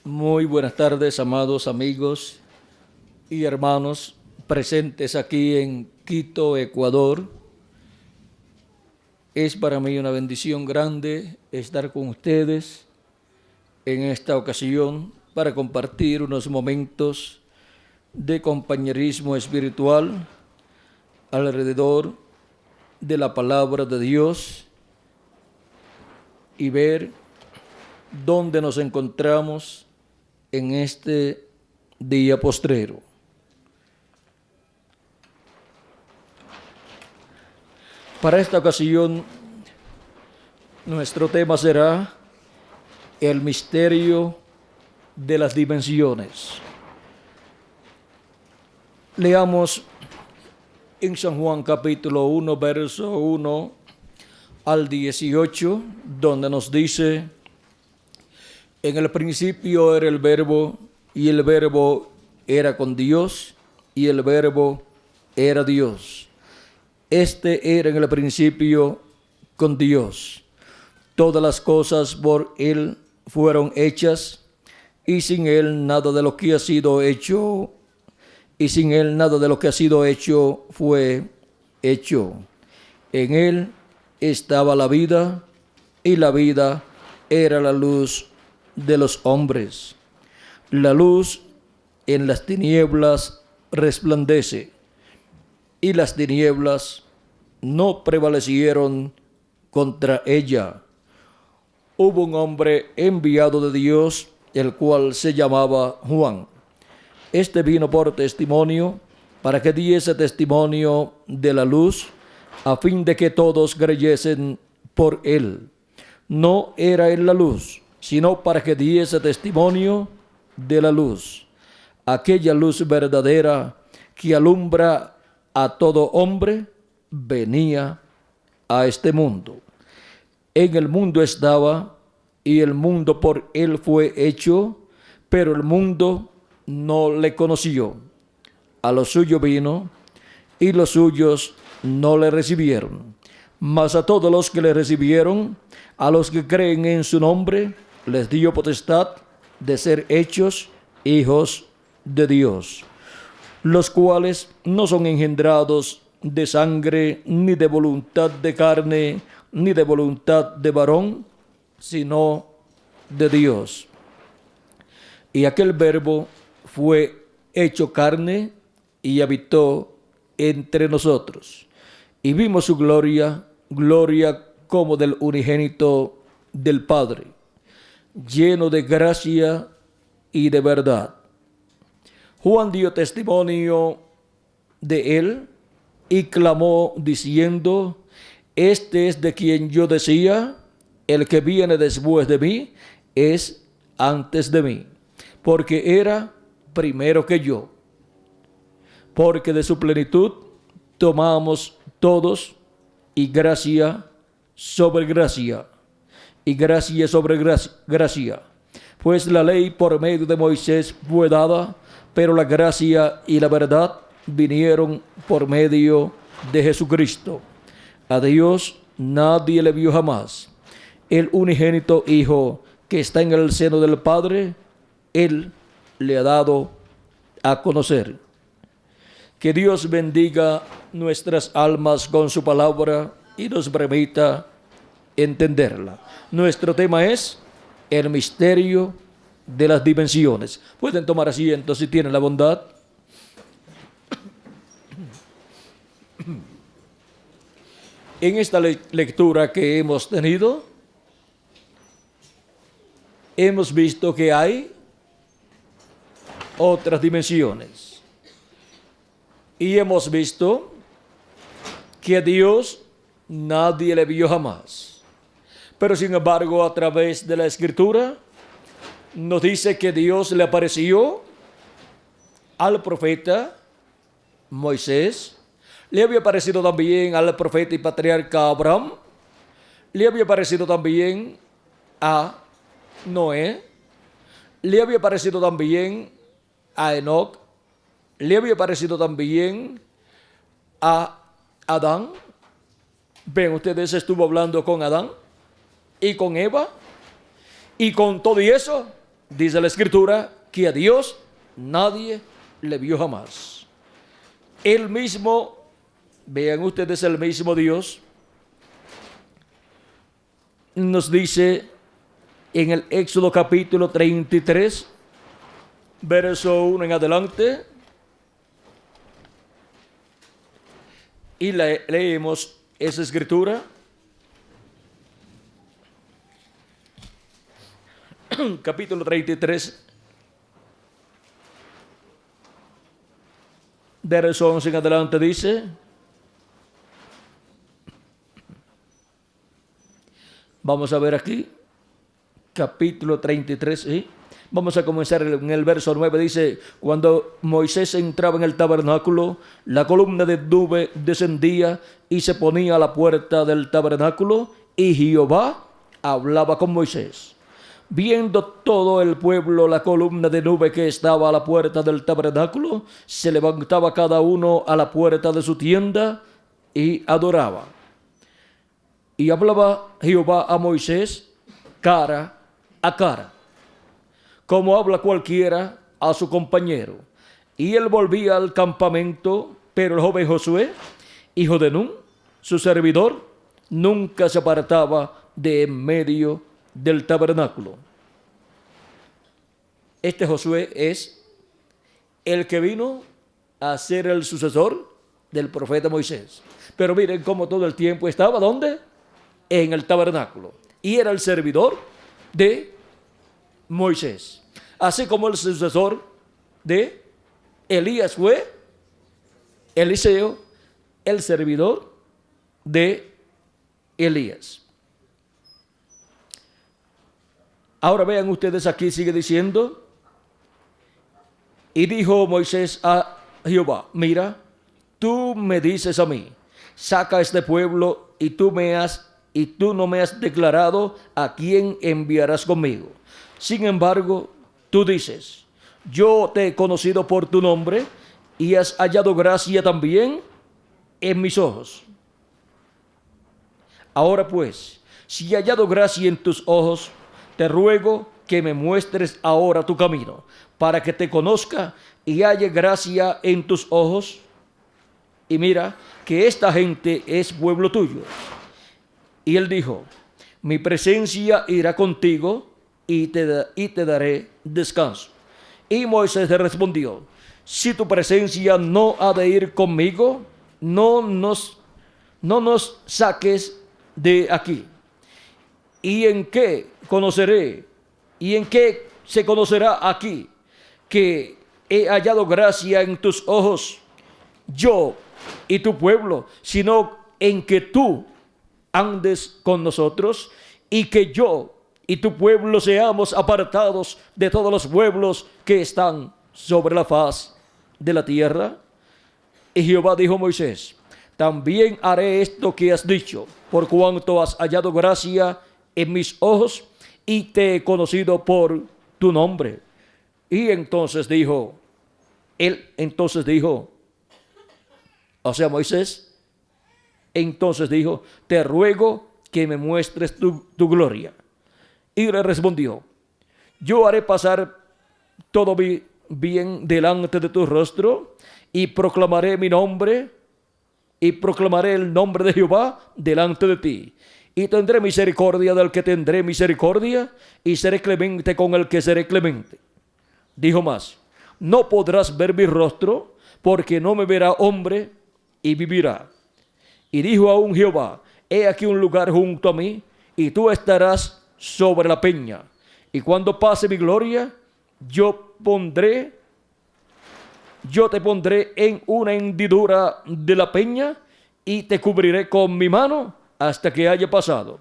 Muy buenas tardes, amados amigos y hermanos presentes aquí en Quito, Ecuador. Es para mí una bendición grande estar con ustedes en esta ocasión para compartir unos momentos de compañerismo espiritual alrededor de la palabra de Dios y ver dónde nos encontramos en este día postrero. Para esta ocasión, nuestro tema será el misterio de las dimensiones. Leamos en San Juan capítulo 1, verso 1 al 18, donde nos dice: en el principio era el Verbo, y el Verbo era con Dios, y el Verbo era Dios. Este era en el principio con Dios. Todas las cosas por Él fueron hechas, y sin Él nada de lo que ha sido hecho, fue hecho. En Él estaba la vida, y la vida era la luz de los hombres. La luz en las tinieblas resplandece, y las tinieblas no prevalecieron contra ella. Hubo un hombre enviado de Dios, el cual se llamaba Juan. Este vino por testimonio, para que diese testimonio de la luz, a fin de que todos creyesen por él. No era él la luz, sino para que diese testimonio de la luz, aquella luz verdadera que alumbra a todo hombre, venía a este mundo. En el mundo estaba, y el mundo por él fue hecho, pero el mundo no le conoció. A lo suyo vino, y los suyos no le recibieron. Mas a todos los que le recibieron, a los que creen en su nombre, les dio potestad de ser hechos hijos de Dios, los cuales no son engendrados de sangre, ni de voluntad de carne, ni de voluntad de varón, sino de Dios. Y aquel Verbo fue hecho carne y habitó entre nosotros. Y vimos su gloria, gloria como del unigénito del Padre, lleno de gracia y de verdad. Juan dio testimonio de él y clamó diciendo: este es de quien yo decía, el que viene después de mí es antes de mí, porque era primero que yo. Porque de su plenitud tomamos todos, y gracia sobre gracia, y gracia sobre gracia. Pues la ley por medio de Moisés fue dada, pero la gracia y la verdad vinieron por medio de Jesucristo. A Dios nadie le vio jamás. El unigénito Hijo que está en el seno del Padre, Él le ha dado a conocer. Que Dios bendiga nuestras almas con su palabra y nos permita entenderla. Nuestro tema es el misterio de las dimensiones. Pueden tomar asiento si tienen la bondad. En esta lectura que hemos tenido, hemos visto que hay otras dimensiones. Y hemos visto que a Dios nadie le vio jamás. Pero sin embargo, a través de la Escritura, nos dice que Dios le apareció al profeta Moisés, le había aparecido también al profeta y patriarca Abraham, le había aparecido también a Noé, le había aparecido también a Enoc, le había aparecido también a Adán. Ven, ustedes, estuvo hablando con Adán y con Eva, y con todo y eso dice la Escritura que a Dios nadie le vio jamás. El mismo, vean ustedes, el mismo Dios nos dice en el Éxodo capítulo 33, verso 1 en adelante, y leemos esa escritura. Capítulo 33, verso 11 en adelante dice: vamos a ver aquí, capítulo 33, ¿sí? Vamos a comenzar en el verso 9, dice: cuando Moisés entraba en el tabernáculo, la columna de nube descendía y se ponía a la puerta del tabernáculo, y Jehová hablaba con Moisés. Viendo todo el pueblo la columna de nube que estaba a la puerta del tabernáculo, se levantaba cada uno a la puerta de su tienda y adoraba. Y hablaba Jehová a Moisés cara a cara, como habla cualquiera a su compañero. Y él volvía al campamento, pero el joven Josué, hijo de Nun, su servidor, nunca se apartaba de en medio del tabernáculo. Este Josué es el que vino a ser el sucesor del profeta Moisés. Pero miren cómo todo el tiempo estaba, ¿dónde? En el tabernáculo. Y era el servidor de Moisés. Así como el sucesor de Elías fue Eliseo, el servidor de Elías. Ahora vean ustedes, aquí sigue diciendo: y dijo Moisés a Jehová: mira, tú me dices a mí, saca a este pueblo, y tú no me has declarado a quién enviarás conmigo. Sin embargo, tú dices: yo te he conocido por tu nombre, y has hallado gracia también en mis ojos. Ahora pues, si he hallado gracia en tus ojos, te ruego que me muestres ahora tu camino, para que te conozca y halle gracia en tus ojos. Y mira que esta gente es pueblo tuyo. Y él dijo: mi presencia irá contigo y te daré descanso. Y Moisés le respondió: si tu presencia no ha de ir conmigo, no nos saques de aquí. ¿Y en qué conoceré? ¿Y en qué se conocerá aquí que he hallado gracia en tus ojos, yo y tu pueblo, sino en que tú andes con nosotros, y que yo y tu pueblo seamos apartados de todos los pueblos que están sobre la faz de la tierra? Y Jehová dijo a Moisés: también haré esto que has dicho, por cuanto has hallado gracia en mis ojos y te he conocido por tu nombre. Y entonces dijo, Moisés, entonces dijo: te ruego que me muestres tu gloria. Y le respondió: yo haré pasar todo bien delante de tu rostro, y proclamaré mi nombre, y proclamaré el nombre de Jehová delante de ti. Y tendré misericordia del que tendré misericordia, y seré clemente con el que seré clemente. Dijo más: no podrás ver mi rostro, porque no me verá hombre y vivirá. Y dijo aún Jehová: he aquí un lugar junto a mí, y tú estarás sobre la peña. Y cuando pase mi gloria, yo te pondré en una hendidura de la peña, y te cubriré con mi mano hasta que haya pasado.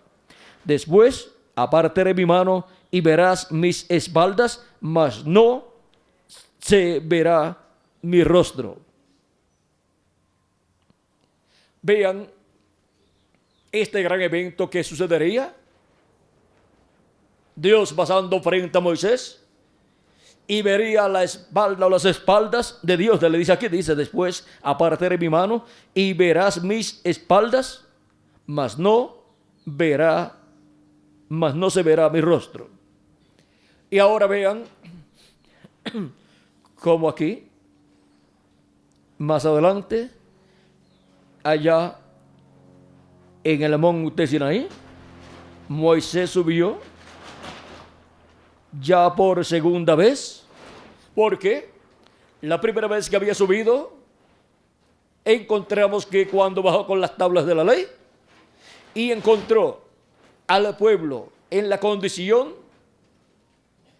Después apartaré mi mano y verás mis espaldas, mas no se verá mi rostro. Vean este gran evento que sucedería. Dios pasando frente a Moisés, y vería la espalda o las espaldas de Dios. Le dice aquí, dice: después apartaré mi mano y verás mis espaldas, mas no se verá mi rostro. Y ahora vean cómo aquí, más adelante, allá en el monte Sinaí, Moisés subió ya por segunda vez, porque la primera vez que había subido, encontramos que cuando bajó con las tablas de la ley y encontró al pueblo en la condición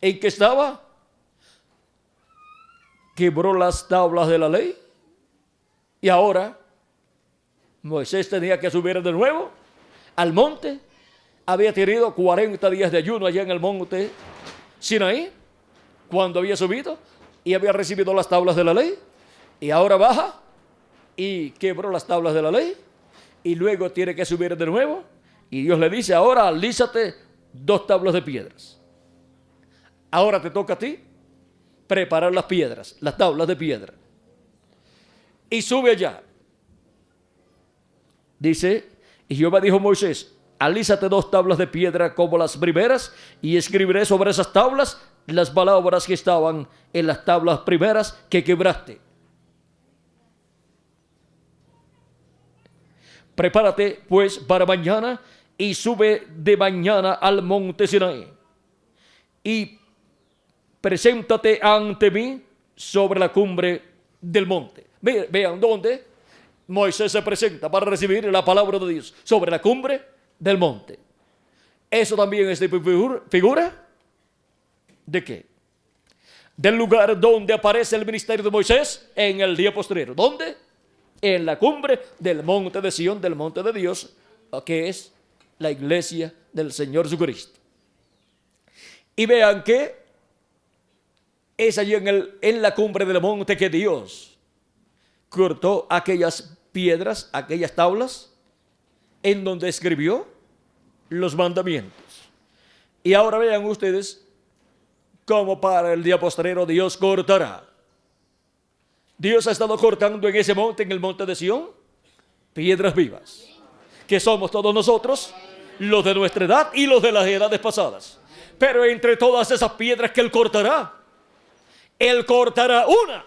en que estaba, quebró las tablas de la ley y ahora Moisés tenía que subir de nuevo al monte. Había tenido 40 días de ayuno allá en el monte Sinaí cuando había subido y había recibido las tablas de la ley, y ahora baja y quebró las tablas de la ley y luego tiene que subir de nuevo, y Dios le dice: ahora alízate 2 tablas de piedras. Ahora te toca a ti preparar las piedras, las tablas de piedra, y sube allá. Dice: y Jehová dijo a Moisés: alízate 2 tablas de piedra como las primeras, y escribiré sobre esas tablas las palabras que estaban en las tablas primeras que quebraste. Prepárate pues para mañana y sube de mañana al monte Sinaí y preséntate ante mí sobre la cumbre del monte. Vean dónde Moisés se presenta para recibir la palabra de Dios, sobre la cumbre del monte. Eso también es de figura ¿de qué? Del lugar donde aparece el ministerio de Moisés en el día posterior. ¿Dónde? En la cumbre del monte de Sión, del monte de Dios, que es la iglesia del Señor Jesucristo. Y vean que es allí en la cumbre del monte que Dios cortó aquellas piedras, aquellas tablas, en donde escribió los mandamientos. Y ahora vean ustedes cómo para el día postrero Dios cortará. Dios ha estado cortando en ese monte, en el monte de Sión, piedras vivas, que somos todos nosotros, los de nuestra edad y los de las edades pasadas. Pero entre todas esas piedras que Él cortará una,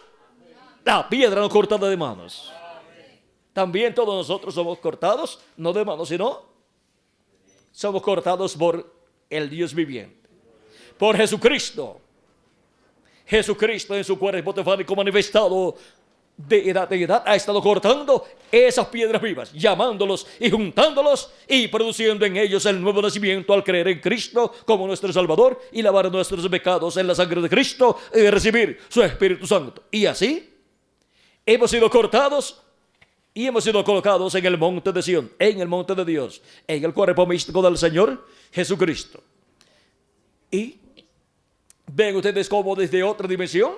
la piedra no cortada de manos. También todos nosotros somos cortados, no de manos, sino somos cortados por el Dios viviente, por Jesucristo. Jesucristo en su cuerpo tefánico manifestado de edad en edad ha estado cortando esas piedras vivas, llamándolos y juntándolos y produciendo en ellos el nuevo nacimiento al creer en Cristo como nuestro Salvador y lavar nuestros pecados en la sangre de Cristo y recibir su Espíritu Santo. Y así hemos sido cortados y hemos sido colocados en el monte de Sión, en el monte de Dios, en el cuerpo místico del Señor Jesucristo. Y ven ustedes cómo desde otra dimensión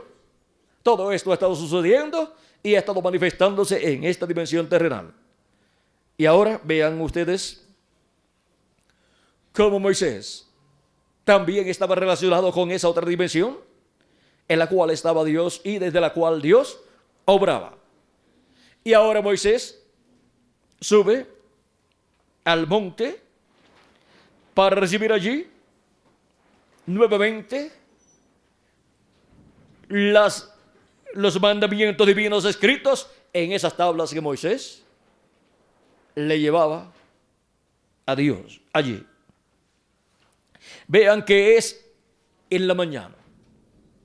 todo esto ha estado sucediendo y ha estado manifestándose en esta dimensión terrenal. Y ahora vean ustedes cómo Moisés también estaba relacionado con esa otra dimensión en la cual estaba Dios y desde la cual Dios obraba. Y ahora Moisés sube al monte para recibir allí nuevamente los mandamientos divinos escritos en esas tablas que Moisés le llevaba a Dios allí. Vean que es en la mañana.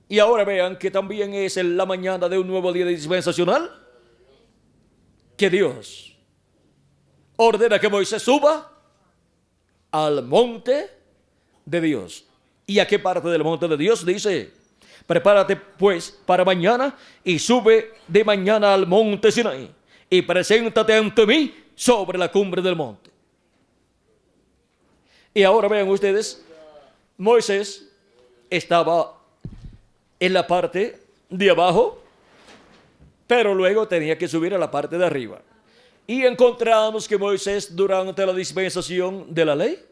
Y ahora vean que también es en la mañana de un nuevo día dispensacional que Dios ordena que Moisés suba al monte de Dios. ¿Y a qué parte del monte de Dios? Dice: prepárate pues para mañana y sube de mañana al monte Sinaí y preséntate ante mí sobre la cumbre del monte. Y ahora vean ustedes, Moisés estaba en la parte de abajo, pero luego tenía que subir a la parte de arriba. Y encontramos que Moisés durante la dispensación de la ley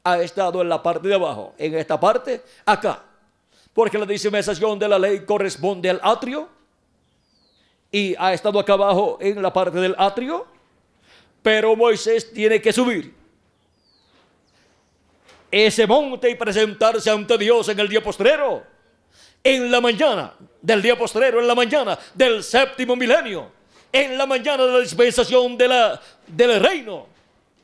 ha estado en la parte de abajo, en esta parte, acá. Porque la dispensación de la ley corresponde al atrio y ha estado acá abajo en la parte del atrio, pero Moisés tiene que subir ese monte y presentarse ante Dios en el día postrero, en la mañana del día postrero, en la mañana del séptimo milenio, en la mañana de la dispensación del reino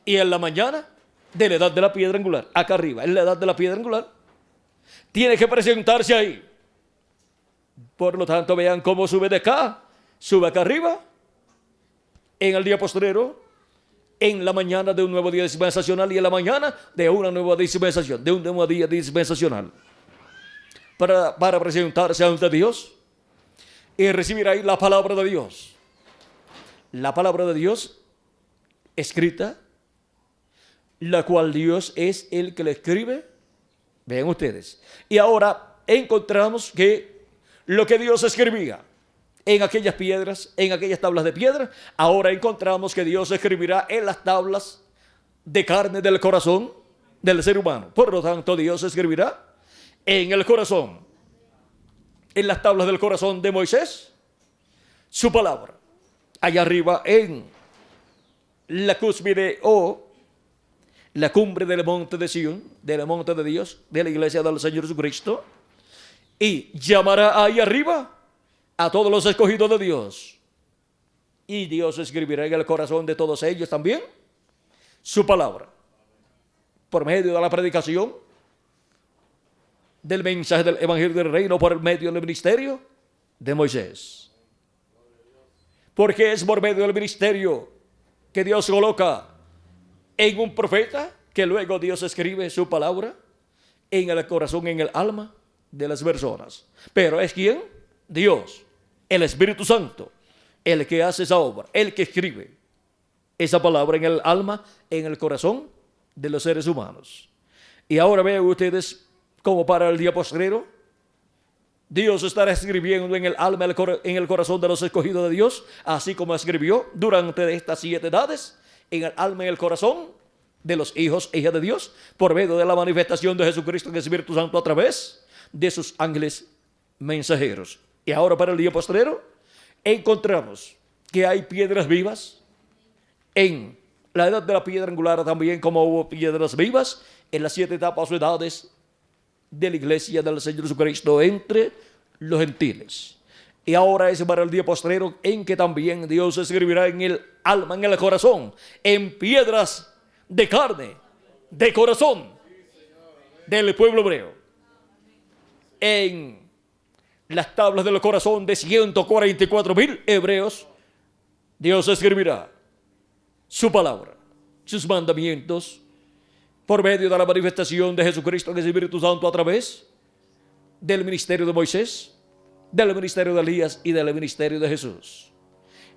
y en la mañana de la edad de la piedra angular. Acá arriba, en la edad de la piedra angular, tiene que presentarse ahí. Por lo tanto, vean cómo sube de acá, sube acá arriba, en el día postrero, en la mañana de un nuevo día dispensacional y en la mañana de una nueva dispensación, de un nuevo día dispensacional. Para presentarse ante Dios y recibir ahí la palabra de Dios. La palabra de Dios escrita, la cual Dios es el que la escribe. Vean ustedes. Y ahora encontramos que lo que Dios escribía en aquellas piedras, en aquellas tablas de piedra, ahora encontramos que Dios escribirá en las tablas de carne del corazón del ser humano. Por lo tanto, Dios escribirá en el corazón, en las tablas del corazón de Moisés, su palabra. Allá arriba en la cúspide o la cumbre del monte de Sion, del monte de Dios, de la iglesia del Señor Jesucristo, y llamará ahí arriba a todos los escogidos de Dios. Y Dios escribirá en el corazón de todos ellos también su palabra, por medio de la predicación del mensaje del evangelio del reino, por medio del ministerio de Moisés. Porque es por medio del ministerio que Dios coloca en un profeta, que luego Dios escribe su palabra en el corazón, en el alma de las personas. Pero ¿es quién? Dios, el Espíritu Santo, el que hace esa obra, el que escribe esa palabra en el alma, en el corazón de los seres humanos. Y ahora vean ustedes cómo para el día postrero Dios estará escribiendo en el alma, en el corazón de los escogidos de Dios, así como escribió durante estas 7 edades en el alma y el corazón de los hijos e hijas de Dios, por medio de la manifestación de Jesucristo en el Espíritu Santo a través de sus ángeles mensajeros. Y ahora para el día postrero encontramos que hay piedras vivas en la edad de la piedra angular, también como hubo piedras vivas en las 7 etapas o edades de la iglesia del Señor Jesucristo entre los gentiles. Y ahora es para el día postrero en que también Dios escribirá en el alma, en el corazón, en piedras de carne, de corazón del pueblo hebreo, en las tablas del corazón de 144,000 hebreos. Dios escribirá su palabra, sus mandamientos, por medio de la manifestación de Jesucristo en el Espíritu Santo a través del ministerio de Moisés, del ministerio de Elías y del ministerio de Jesús.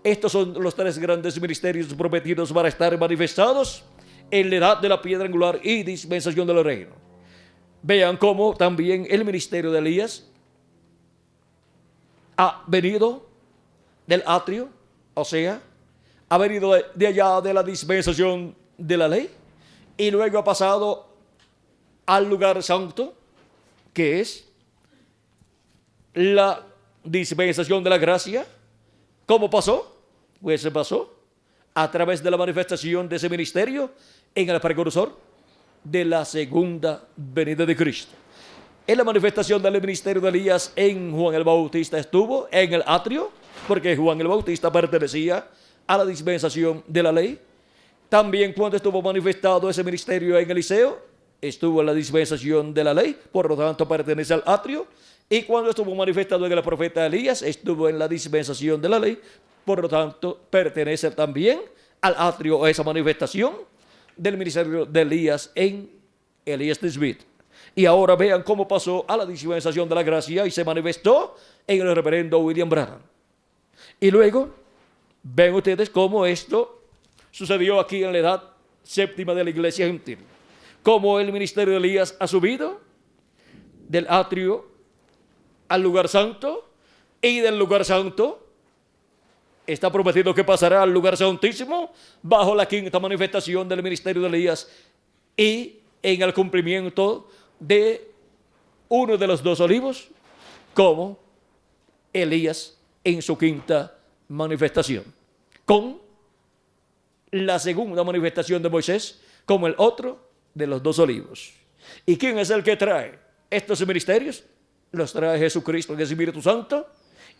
Estos son los 3 grandes ministerios prometidos para estar manifestados en la edad de la piedra angular y dispensación del reino. Vean cómo también el ministerio de Elías ha venido del atrio, o sea, ha venido de allá de la dispensación de la ley, y luego ha pasado al lugar santo, que es la dispensación de la gracia. ¿Cómo pasó? Pues se pasó a través de la manifestación de ese ministerio en el precursor de la segunda venida de Cristo. En la manifestación del ministerio de Elías en Juan el Bautista estuvo en el atrio, porque Juan el Bautista pertenecía a la dispensación de la ley. También cuando estuvo manifestado ese ministerio en Eliseo, estuvo en la dispensación de la ley, por lo tanto pertenece al atrio. Y cuando estuvo manifestado en el profeta Elías, estuvo en la dispensación de la ley, por lo tanto pertenece también al atrio, a esa manifestación del ministerio de Elías en Elías Tisbit. Y ahora vean cómo pasó a la dispensación de la gracia y se manifestó en el reverendo William Branham. Y luego ven ustedes cómo esto sucedió aquí en la edad séptima de la iglesia gentil. Cómo el ministerio de Elías ha subido del atrio al lugar santo, y del lugar santo está prometido que pasará al lugar santísimo bajo la 5ª manifestación del ministerio de Elías y en el cumplimiento de uno de los 2 olivos, como Elías en su 5ª manifestación, con la segunda manifestación de Moisés como el otro de los 2 olivos. ¿Y quién es el que trae estos ministerios? Los trae Jesucristo en el Espíritu Santo.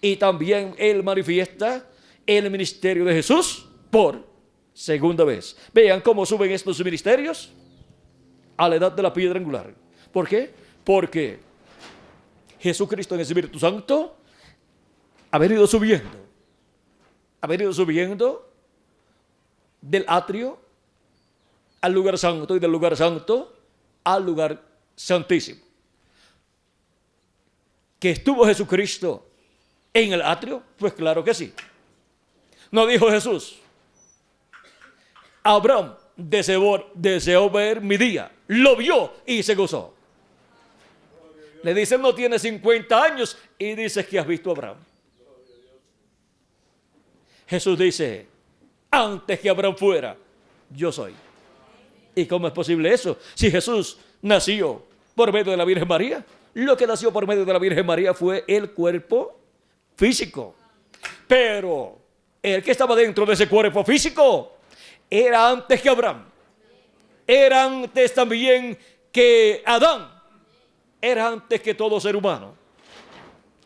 Y también Él manifiesta el ministerio de Jesús por segunda vez. Vean cómo suben estos ministerios a la edad de la piedra angular. ¿Por qué? Porque Jesucristo en el Espíritu Santo ha venido subiendo del atrio al lugar santo y del lugar santo al lugar santísimo. ¿Que estuvo Jesucristo en el atrio? Pues claro que sí. No dijo Jesús: Abraham deseó ver mi día, lo vio y se gozó. Le dicen: no tiene 50 años y dices que has visto a Abraham. Jesús dice: antes que Abraham fuera, yo soy. ¿Y cómo es posible eso? Si Jesús nació por medio de la Virgen María, lo que nació por medio de la Virgen María fue el cuerpo físico. Pero el que estaba dentro de ese cuerpo físico era antes que Abraham. Era antes también que Adán. Era antes que todo ser humano.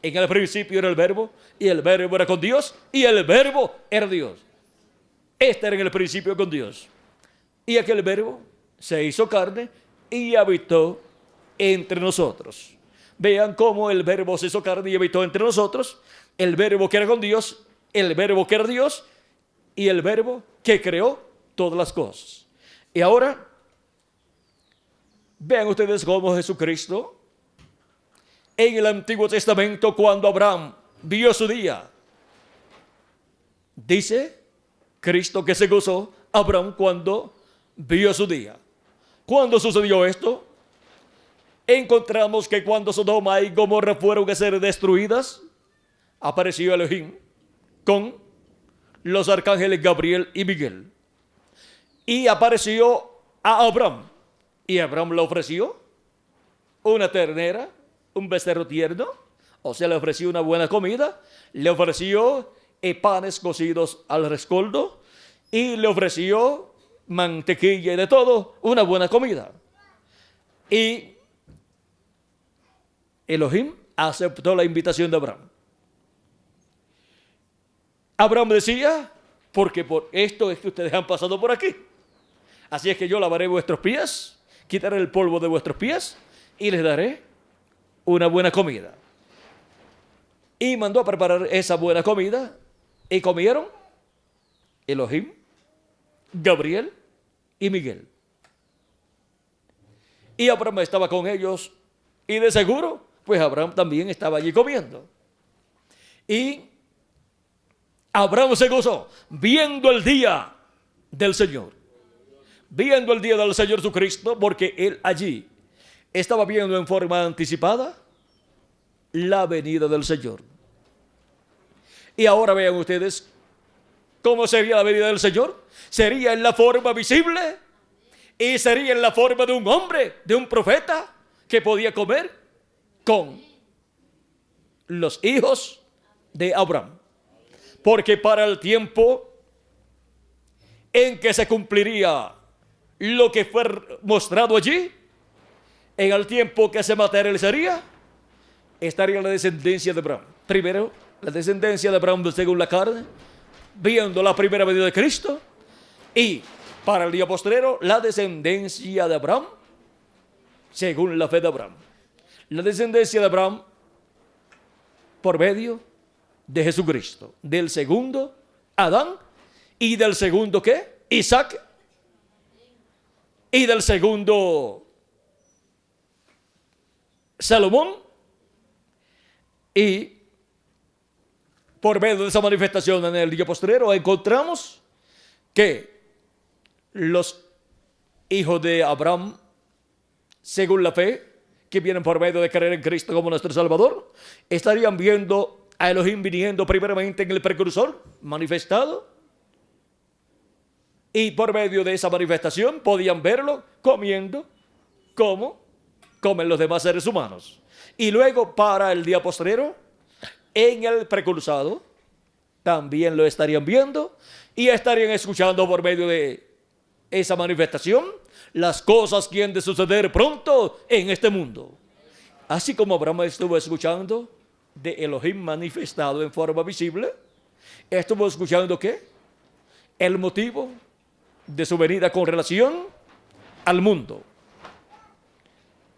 En el principio era el Verbo, y el Verbo era con Dios, y el Verbo era Dios. Este era en el principio con Dios. Y aquel Verbo se hizo carne y habitó entre nosotros. Vean cómo el Verbo se hizo carne y habitó entre nosotros. El Verbo que era con Dios, el Verbo que era Dios, y el Verbo que creó todas las cosas. Y ahora, vean ustedes cómo Jesucristo, en el Antiguo Testamento, cuando Abraham vio su día, dice Cristo que se gozó Abraham cuando vio su día. ¿Cuándo sucedió esto? Encontramos que cuando Sodoma y Gomorra fueron a ser destruidas, apareció Elohim con los arcángeles Gabriel y Miguel. Y apareció a Abraham. Y Abraham le ofreció una ternera, un becerro tierno, o sea, le ofreció una buena comida, le ofreció panes cocidos al rescoldo y le ofreció mantequilla y de todo, una buena comida. Y Elohim aceptó la invitación de Abraham. Abraham decía: porque por esto es que ustedes han pasado por aquí. Así es que yo lavaré vuestros pies, quitaré el polvo de vuestros pies y les daré una buena comida. Y mandó a preparar esa buena comida y comieron Elohim, Gabriel y Miguel. Y Abraham estaba con ellos y de seguro, pues Abraham también estaba allí comiendo. Y Abraham se gozó viendo el día del Señor. Viendo el día del Señor Jesucristo, porque él allí estaba viendo en forma anticipada la venida del Señor. Y ahora vean ustedes cómo sería la venida del Señor. Sería en la forma visible y sería en la forma de un hombre, de un profeta que podía comer con los hijos de Abraham. Porque para el tiempo en que se cumpliría lo que fue mostrado allí, en el tiempo que se materializaría, estaría la descendencia de Abraham. Primero, la descendencia de Abraham según la carne, viendo la primera venida de Cristo, y para el día postrero, la descendencia de Abraham según la fe de Abraham. La descendencia de Abraham por medio de Jesucristo, del segundo Adán, y del segundo ¿qué? Isaac, y del segundo Salomón, y por medio de esa manifestación en el día postrero encontramos que los hijos de Abraham, según la fe, que vienen por medio de creer en Cristo como nuestro Salvador, estarían viendo a Elohim viniendo primeramente en el precursor manifestado, y por medio de esa manifestación podían verlo comiendo como comen los demás seres humanos. Y luego para el día postrero, en el precursado, también lo estarían viendo y estarían escuchando por medio de esa manifestación, las cosas que han de suceder pronto en este mundo. Así como Abraham estuvo escuchando de Elohim manifestado en forma visible, estuvo escuchando ¿qué? El motivo de su venida con relación al mundo.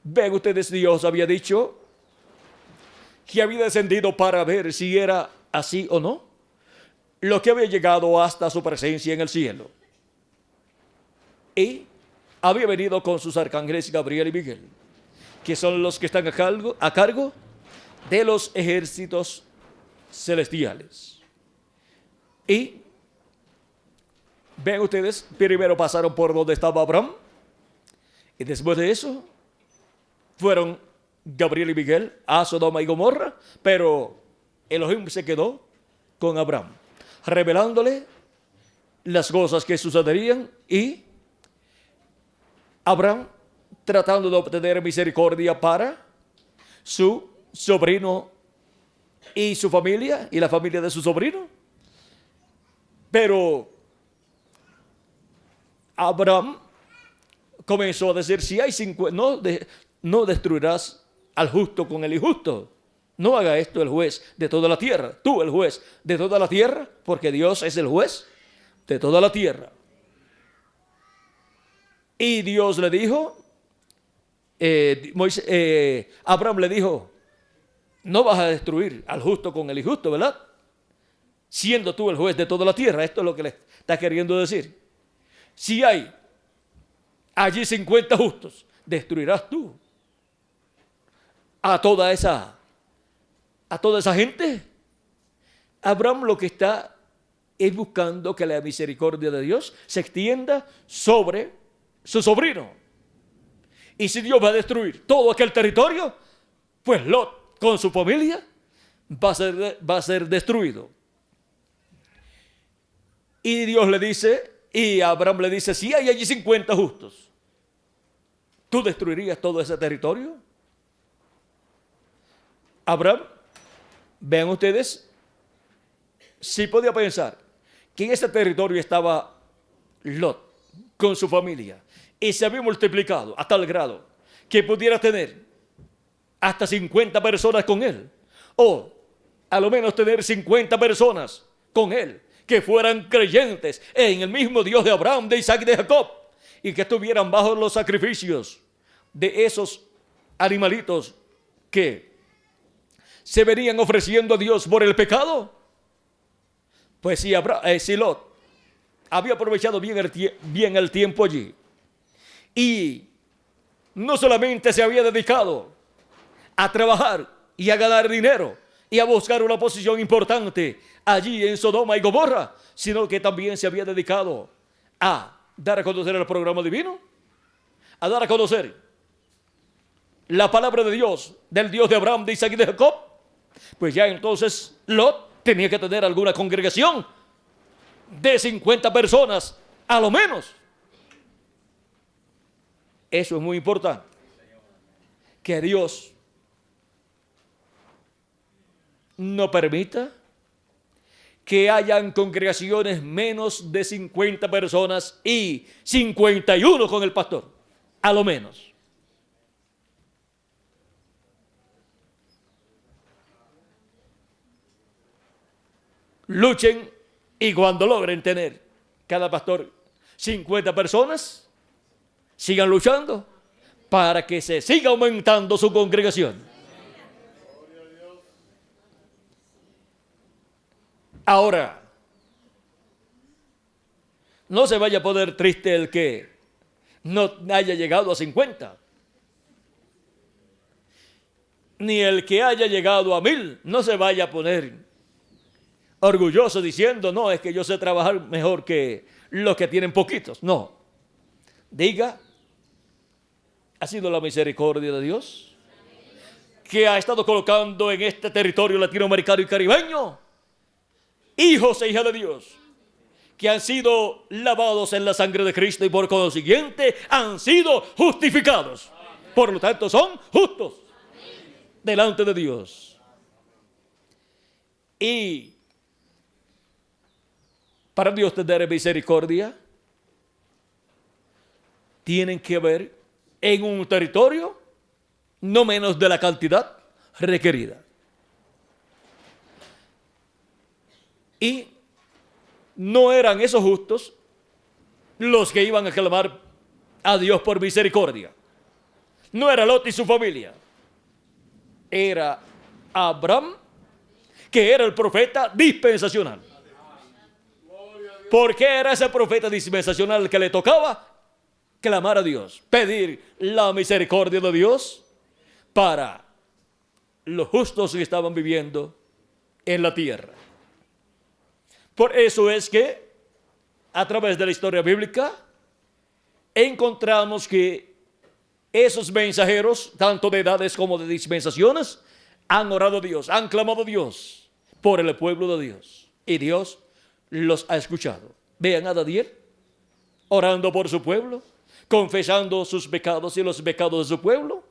Ven ustedes, Dios había dicho que había descendido para ver si era así o no, lo que había llegado hasta su presencia en el cielo. Y había venido con sus arcángeles Gabriel y Miguel, que son los que están a cargo de los ejércitos celestiales. Y ven ustedes, primero pasaron por donde estaba Abraham, y después de eso fueron Gabriel y Miguel a Sodoma y Gomorra, pero Elohim se quedó con Abraham, revelándole las cosas que sucederían, y Abraham tratando de obtener misericordia para su sobrino y su familia y la familia de su sobrino. Pero Abraham comenzó a decir, si hay 50, no destruirás al justo con el injusto. No haga esto el juez de toda la tierra. Tú el juez de toda la tierra, porque Dios es el juez de toda la tierra. Y Dios le dijo, Abraham le dijo, no vas a destruir al justo con el injusto, ¿verdad? Siendo tú el juez de toda la tierra. Esto es lo que le está queriendo decir. Si hay allí 50 justos, destruirás tú a toda esa gente. Abraham lo que está es buscando que la misericordia de Dios se extienda sobre su sobrino. Y si Dios va a destruir todo aquel territorio, pues Lot con su familia va a ser destruido. Y Dios le dice, y Abraham le dice, si hay allí 50 justos, ¿tú destruirías todo ese territorio? Abraham, vean ustedes, si podía pensar que en ese territorio estaba Lot con su familia y se había multiplicado a tal grado que pudiera tener hasta 50 personas con él, o a lo menos tener 50 personas con él que fueran creyentes en el mismo Dios de Abraham, de Isaac y de Jacob, y que estuvieran bajo los sacrificios de esos animalitos que se venían ofreciendo a Dios por el pecado. Pues si Lot había aprovechado bien el tiempo allí, y no solamente se había dedicado a trabajar y a ganar dinero y a buscar una posición importante allí en Sodoma y Gomorra, sino que también se había dedicado a dar a conocer el programa divino, a dar a conocer la palabra de Dios, del Dios de Abraham, de Isaac y de Jacob. Pues ya entonces Lot tenía que tener alguna congregación de 50 personas, a lo menos. Eso es muy importante. Que Dios no permita que hayan congregaciones menos de 50 personas y 51 con el pastor, a lo menos. Luchen, y cuando logren tener cada pastor 50 personas, sigan luchando para que se siga aumentando su congregación. Ahora, no se vaya a poner triste el que no haya llegado a 50, ni el que haya llegado a 1000, no se vaya a poner orgulloso diciendo, no, es que yo sé trabajar mejor que los que tienen poquitos. No, diga, ha sido la misericordia de Dios que ha estado colocando en este territorio latinoamericano y caribeño hijos e hijas de Dios que han sido lavados en la sangre de Cristo y por consiguiente han sido justificados. Por lo tanto son justos delante de Dios. Y para Dios tener misericordia, tienen que haber en un territorio no menos de la cantidad requerida. Y no eran esos justos los que iban a clamar a Dios por misericordia. No era Lot y su familia. Era Abraham, que era el profeta dispensacional. ¿Por qué era ese profeta dispensacional que le tocaba clamar a Dios, pedir la misericordia de Dios para los justos que estaban viviendo en la tierra? Por eso es que a través de la historia bíblica encontramos que esos mensajeros, tanto de edades como de dispensaciones, han orado a Dios, han clamado a Dios por el pueblo de Dios. Y Dios los ha escuchado. Vean a Daniel orando por su pueblo, confesando sus pecados y los pecados de su pueblo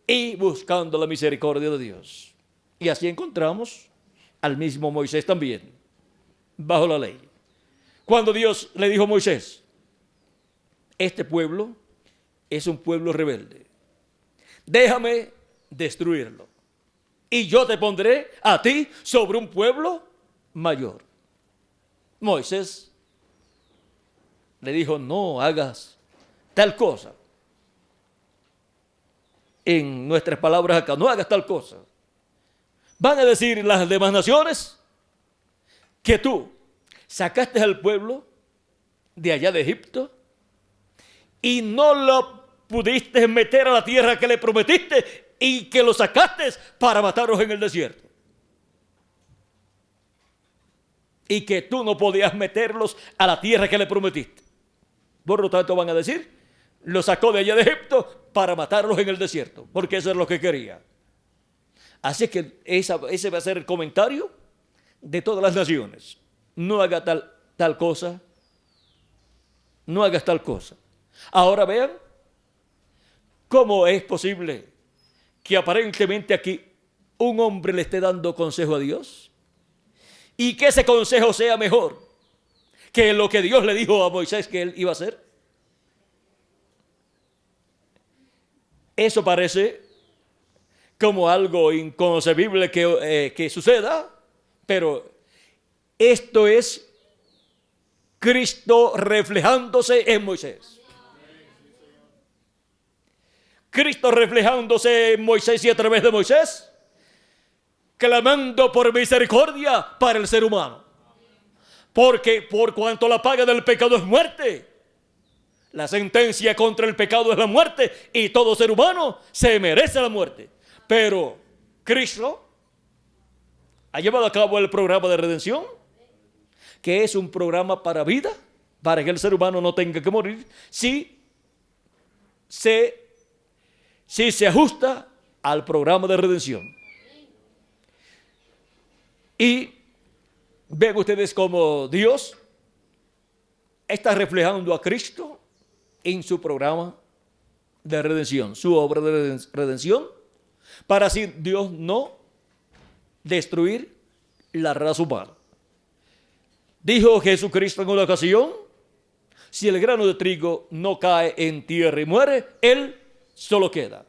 y buscando la misericordia de Dios. Y así encontramos al mismo Moisés también, bajo la ley. Cuando Dios le dijo a Moisés, este pueblo es un pueblo rebelde, déjame destruirlo y yo te pondré a ti sobre un pueblo mayor. Moisés le dijo, no hagas tal cosa. En nuestras palabras acá, no hagas tal cosa. Van a decir las demás naciones que tú sacaste al pueblo de allá de Egipto y no lo pudiste meter a la tierra que le prometiste y que lo sacaste para matarlos en el desierto. Y que tú no podías meterlos a la tierra que le prometiste. Por lo tanto van a decir, lo sacó de allá de Egipto para matarlos en el desierto, porque eso es lo que quería. Así que ese va a ser el comentario de todas las naciones. No haga tal cosa, no hagas tal cosa. Ahora vean cómo es posible que aparentemente aquí un hombre le esté dando consejo a Dios y que ese consejo sea mejor que lo que Dios le dijo a Moisés que él iba a hacer. Eso parece como algo inconcebible que suceda, pero esto es Cristo reflejándose en Moisés. Cristo reflejándose en Moisés y a través de Moisés, clamando por misericordia para el ser humano. Porque por cuanto la paga del pecado es muerte, la sentencia contra el pecado es la muerte y todo ser humano se merece la muerte. Pero Cristo ha llevado a cabo el programa de redención, que es un programa para vida, para que el ser humano no tenga que morir, si se ajusta al programa de redención. Y ven ustedes cómo Dios está reflejando a Cristo en su programa de redención, su obra de redención, para así Dios no destruir la raza humana. Dijo Jesucristo en una ocasión, si el grano de trigo no cae en tierra y muere, él solo queda.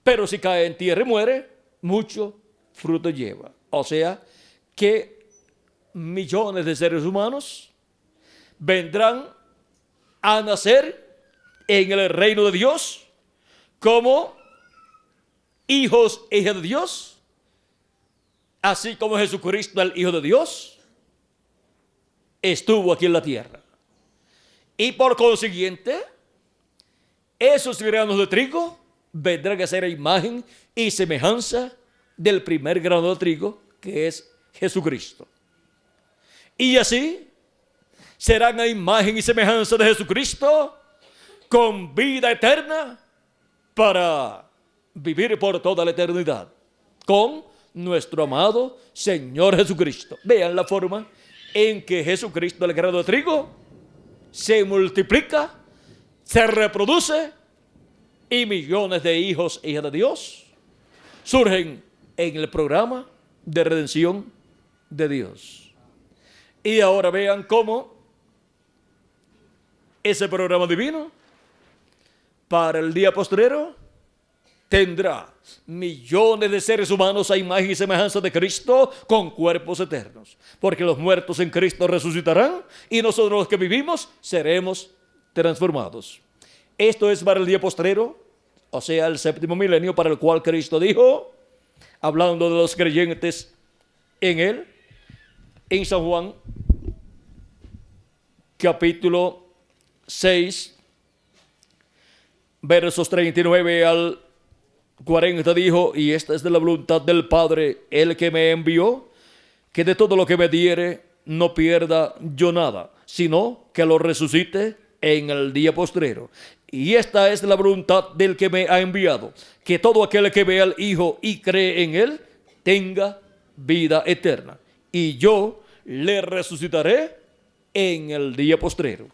Pero si cae en tierra y muere, mucho fruto lleva. O sea, que millones de seres humanos vendrán a nacer en el reino de Dios como hijos e hijas de Dios, así como Jesucristo, el Hijo de Dios, estuvo aquí en la tierra. Y por consiguiente, esos granos de trigo vendrán a ser imagen y semejanza del primer grano de trigo, que es Jesucristo. Y así serán a imagen y semejanza de Jesucristo, con vida eterna, para vivir por toda la eternidad con nuestro amado Señor Jesucristo. Vean la forma en que Jesucristo, el grano de trigo, se multiplica, se reproduce y millones de hijos e hijas de Dios surgen en el programa de redención de Dios. Y ahora vean cómo ese programa divino para el día postrero tendrá millones de seres humanos a imagen y semejanza de Cristo con cuerpos eternos. Porque los muertos en Cristo resucitarán y nosotros los que vivimos seremos transformados. Esto es para el día postrero, o sea, el séptimo milenio, para el cual Cristo dijo, hablando de los creyentes en Él, en San Juan, capítulo 6, versos 39 al 40, dijo, y esta es de la voluntad del Padre, el que me envió, que de todo lo que me diere no pierda yo nada, sino que lo resucite en el día postrero. Y esta es la voluntad del que me ha enviado, que todo aquel que ve al Hijo y cree en Él, tenga vida eterna. Y yo le resucitaré en el día postrero.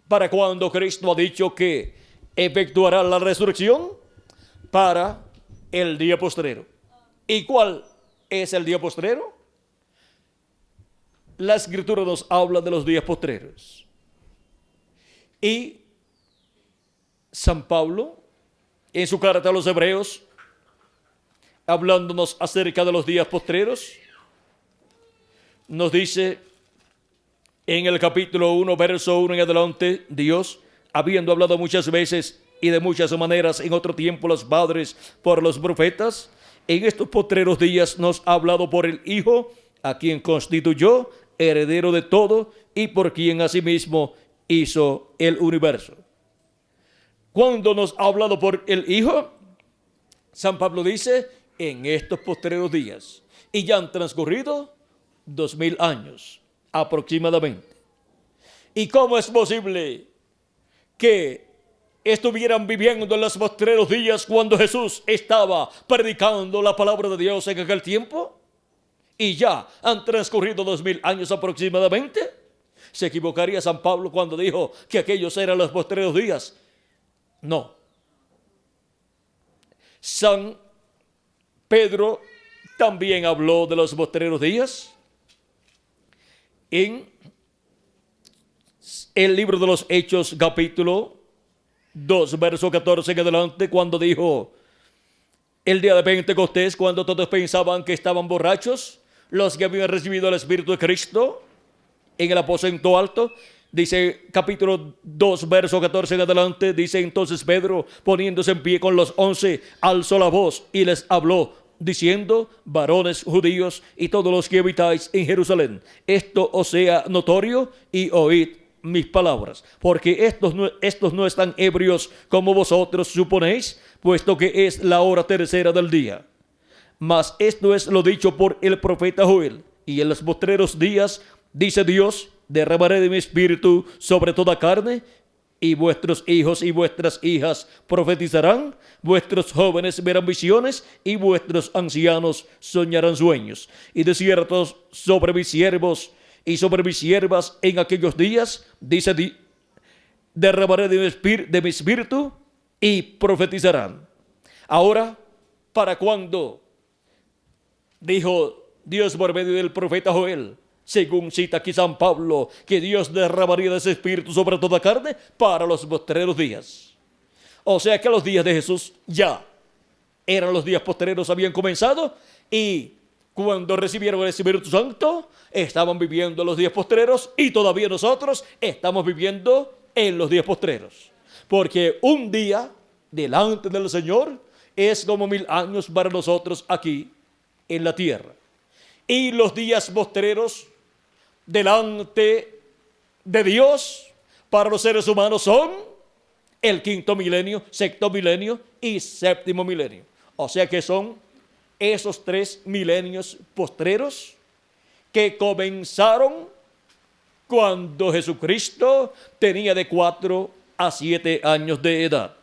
¿Para cuando Cristo ha dicho que efectuará la resurrección? Para el día postrero. ¿Y cuál es el día postrero? La Escritura nos habla de los días postreros. Y San Pablo, en su carta a los Hebreos, hablándonos acerca de los días postreros, nos dice en el capítulo 1, verso 1 en adelante, Dios, habiendo hablado muchas veces y de muchas maneras en otro tiempo los padres por los profetas, en estos postreros días nos ha hablado por el Hijo, a quien constituyó heredero de todo y por quien asimismo hizo el universo. Cuando nos ha hablado por el Hijo, San Pablo dice, en estos postreros días, y ya han transcurrido 2000 años aproximadamente. ¿Y cómo es posible que estuvieran viviendo en los postreros días cuando Jesús estaba predicando la palabra de Dios en aquel tiempo? Y ya han transcurrido 2000 años aproximadamente. ¿Se equivocaría San Pablo cuando dijo que aquellos eran los postreros días? No. San Pedro también habló de los postreros días en el libro de los Hechos, capítulo 2, verso 14 en adelante, cuando dijo, el día de Pentecostés, cuando todos pensaban que estaban borrachos, los que habían recibido el Espíritu de Cristo en el aposento alto, dice capítulo 2, verso 14 en adelante, dice entonces Pedro, poniéndose en pie con los 11, alzó la voz y les habló, diciendo, varones judíos y todos los que habitáis en Jerusalén, esto os sea notorio y oíd mis palabras, porque estos no están ebrios como vosotros suponéis, puesto que es la hora tercera del día. Mas esto es lo dicho por el profeta Joel, y en los postreros días, dice Dios, derramaré de mi espíritu sobre toda carne, y vuestros hijos y vuestras hijas profetizarán, vuestros jóvenes verán visiones, y vuestros ancianos soñarán sueños. Y de cierto sobre mis siervos y sobre mis siervas en aquellos días, dice derramaré de mi espíritu y profetizarán. Ahora, ¿para cuándo? Dijo Dios por medio del profeta Joel, según cita aquí San Pablo, que Dios derramaría de ese espíritu sobre toda carne para los postreros días. O sea que los días de Jesús ya eran los días postreros, habían comenzado, y cuando recibieron el Espíritu Santo, estaban viviendo los días postreros, y todavía nosotros estamos viviendo en los días postreros. Porque un día delante del Señor es como 1000 años para nosotros aquí en la tierra. Y los días postreros delante de Dios para los seres humanos son el 5.º milenio, 6.º milenio y 7.º milenio. O sea que son esos 3 milenios postreros que comenzaron cuando Jesucristo tenía de 4 a 7 años de edad.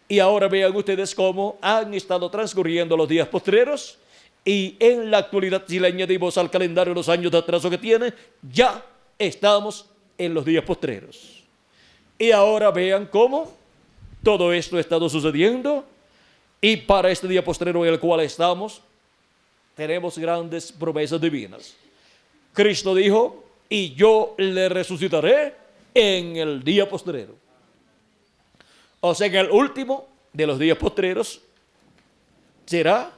Y ahora vean ustedes cómo han estado transcurriendo los días postreros, y en la actualidad, si le añadimos al calendario los años de atraso que tiene, ya estamos en los días postreros. Y ahora vean cómo todo esto ha estado sucediendo, y para este día postrero en el cual estamos, tenemos grandes promesas divinas. Cristo dijo, y yo le resucitaré en el día postrero. O sea, en el último de los días postreros será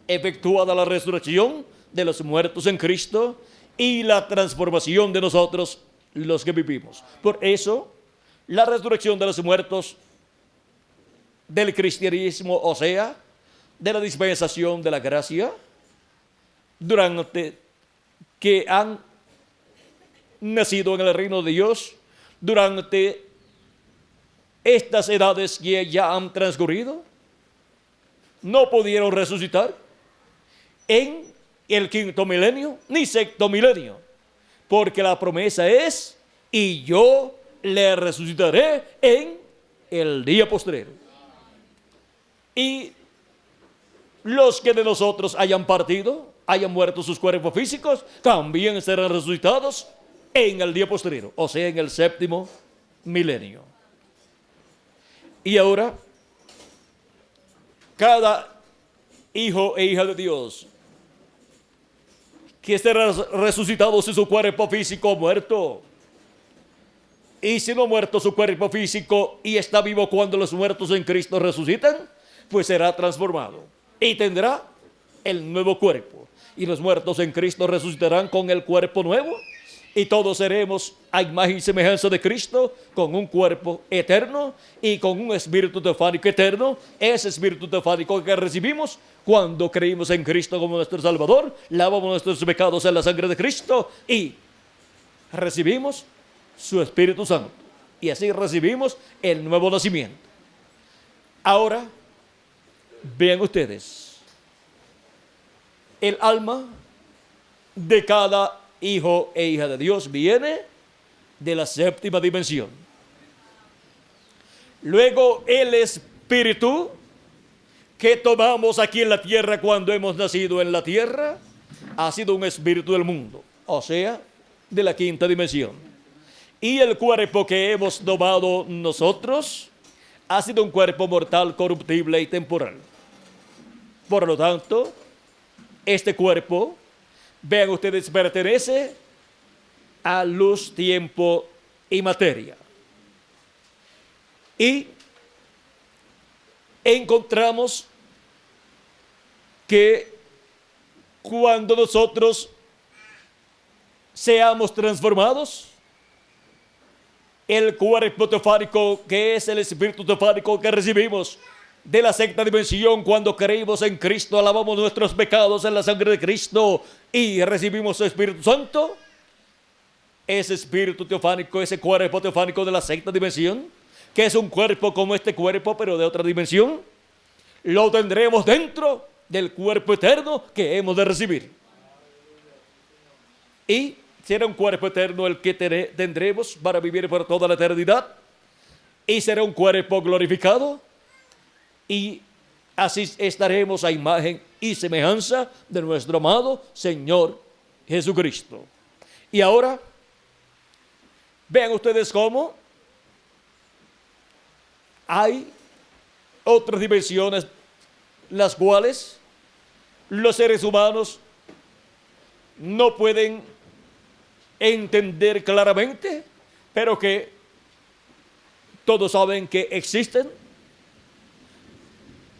efectuada la resurrección de los muertos en Cristo y la transformación de nosotros los que vivimos. Por eso, la resurrección de los muertos del cristianismo, o sea, de la dispensación de la gracia, durante que han nacido en el reino de Dios, durante estas edades que ya han transcurrido, no pudieron resucitar en el quinto milenio ni sexto milenio, porque la promesa es: y yo le resucitaré en el día postrero. Y los que de nosotros hayan partido, hayan muerto sus cuerpos físicos, también serán resucitados en el día postrero, o sea, en el séptimo milenio. Y ahora, cada hijo e hija de Dios que será resucitado si su cuerpo físico muerto, y si no ha muerto su cuerpo físico y está vivo cuando los muertos en Cristo resucitan, pues será transformado y tendrá el nuevo cuerpo. Y los muertos en Cristo resucitarán con el cuerpo nuevo, y todos seremos a imagen y semejanza de Cristo, con un cuerpo eterno y con un espíritu teofánico eterno. Ese espíritu teofánico que recibimos cuando creímos en Cristo como nuestro Salvador, lavamos nuestros pecados en la sangre de Cristo y recibimos su Espíritu Santo. Y así recibimos el nuevo nacimiento. Ahora, vean ustedes, el alma de cada hijo e hija de Dios viene de la séptima dimensión. Luego, el espíritu que tomamos aquí en la tierra cuando hemos nacido en la tierra ha sido un espíritu del mundo, o sea, de la quinta dimensión. Y el cuerpo que hemos tomado nosotros ha sido un cuerpo mortal, corruptible y temporal. Por lo tanto, este cuerpo, vean ustedes, pertenece a luz, tiempo y materia. Y encontramos que cuando nosotros seamos transformados, el cuerpo teofánico, que es el espíritu teofánico que recibimos de la sexta dimensión, cuando creímos en Cristo, lavamos nuestros pecados en la sangre de Cristo y recibimos su Espíritu Santo, ese espíritu teofánico, ese cuerpo teofánico de la sexta dimensión, que es un cuerpo como este cuerpo, pero de otra dimensión, lo tendremos dentro del cuerpo eterno que hemos de recibir. Y será un cuerpo eterno el que tendremos para vivir por toda la eternidad, y será un cuerpo glorificado, y así estaremos a imagen y semejanza de nuestro amado Señor Jesucristo. Y ahora, vean ustedes cómo hay otras dimensiones, las cuales los seres humanos no pueden entender claramente, pero que todos saben que existen.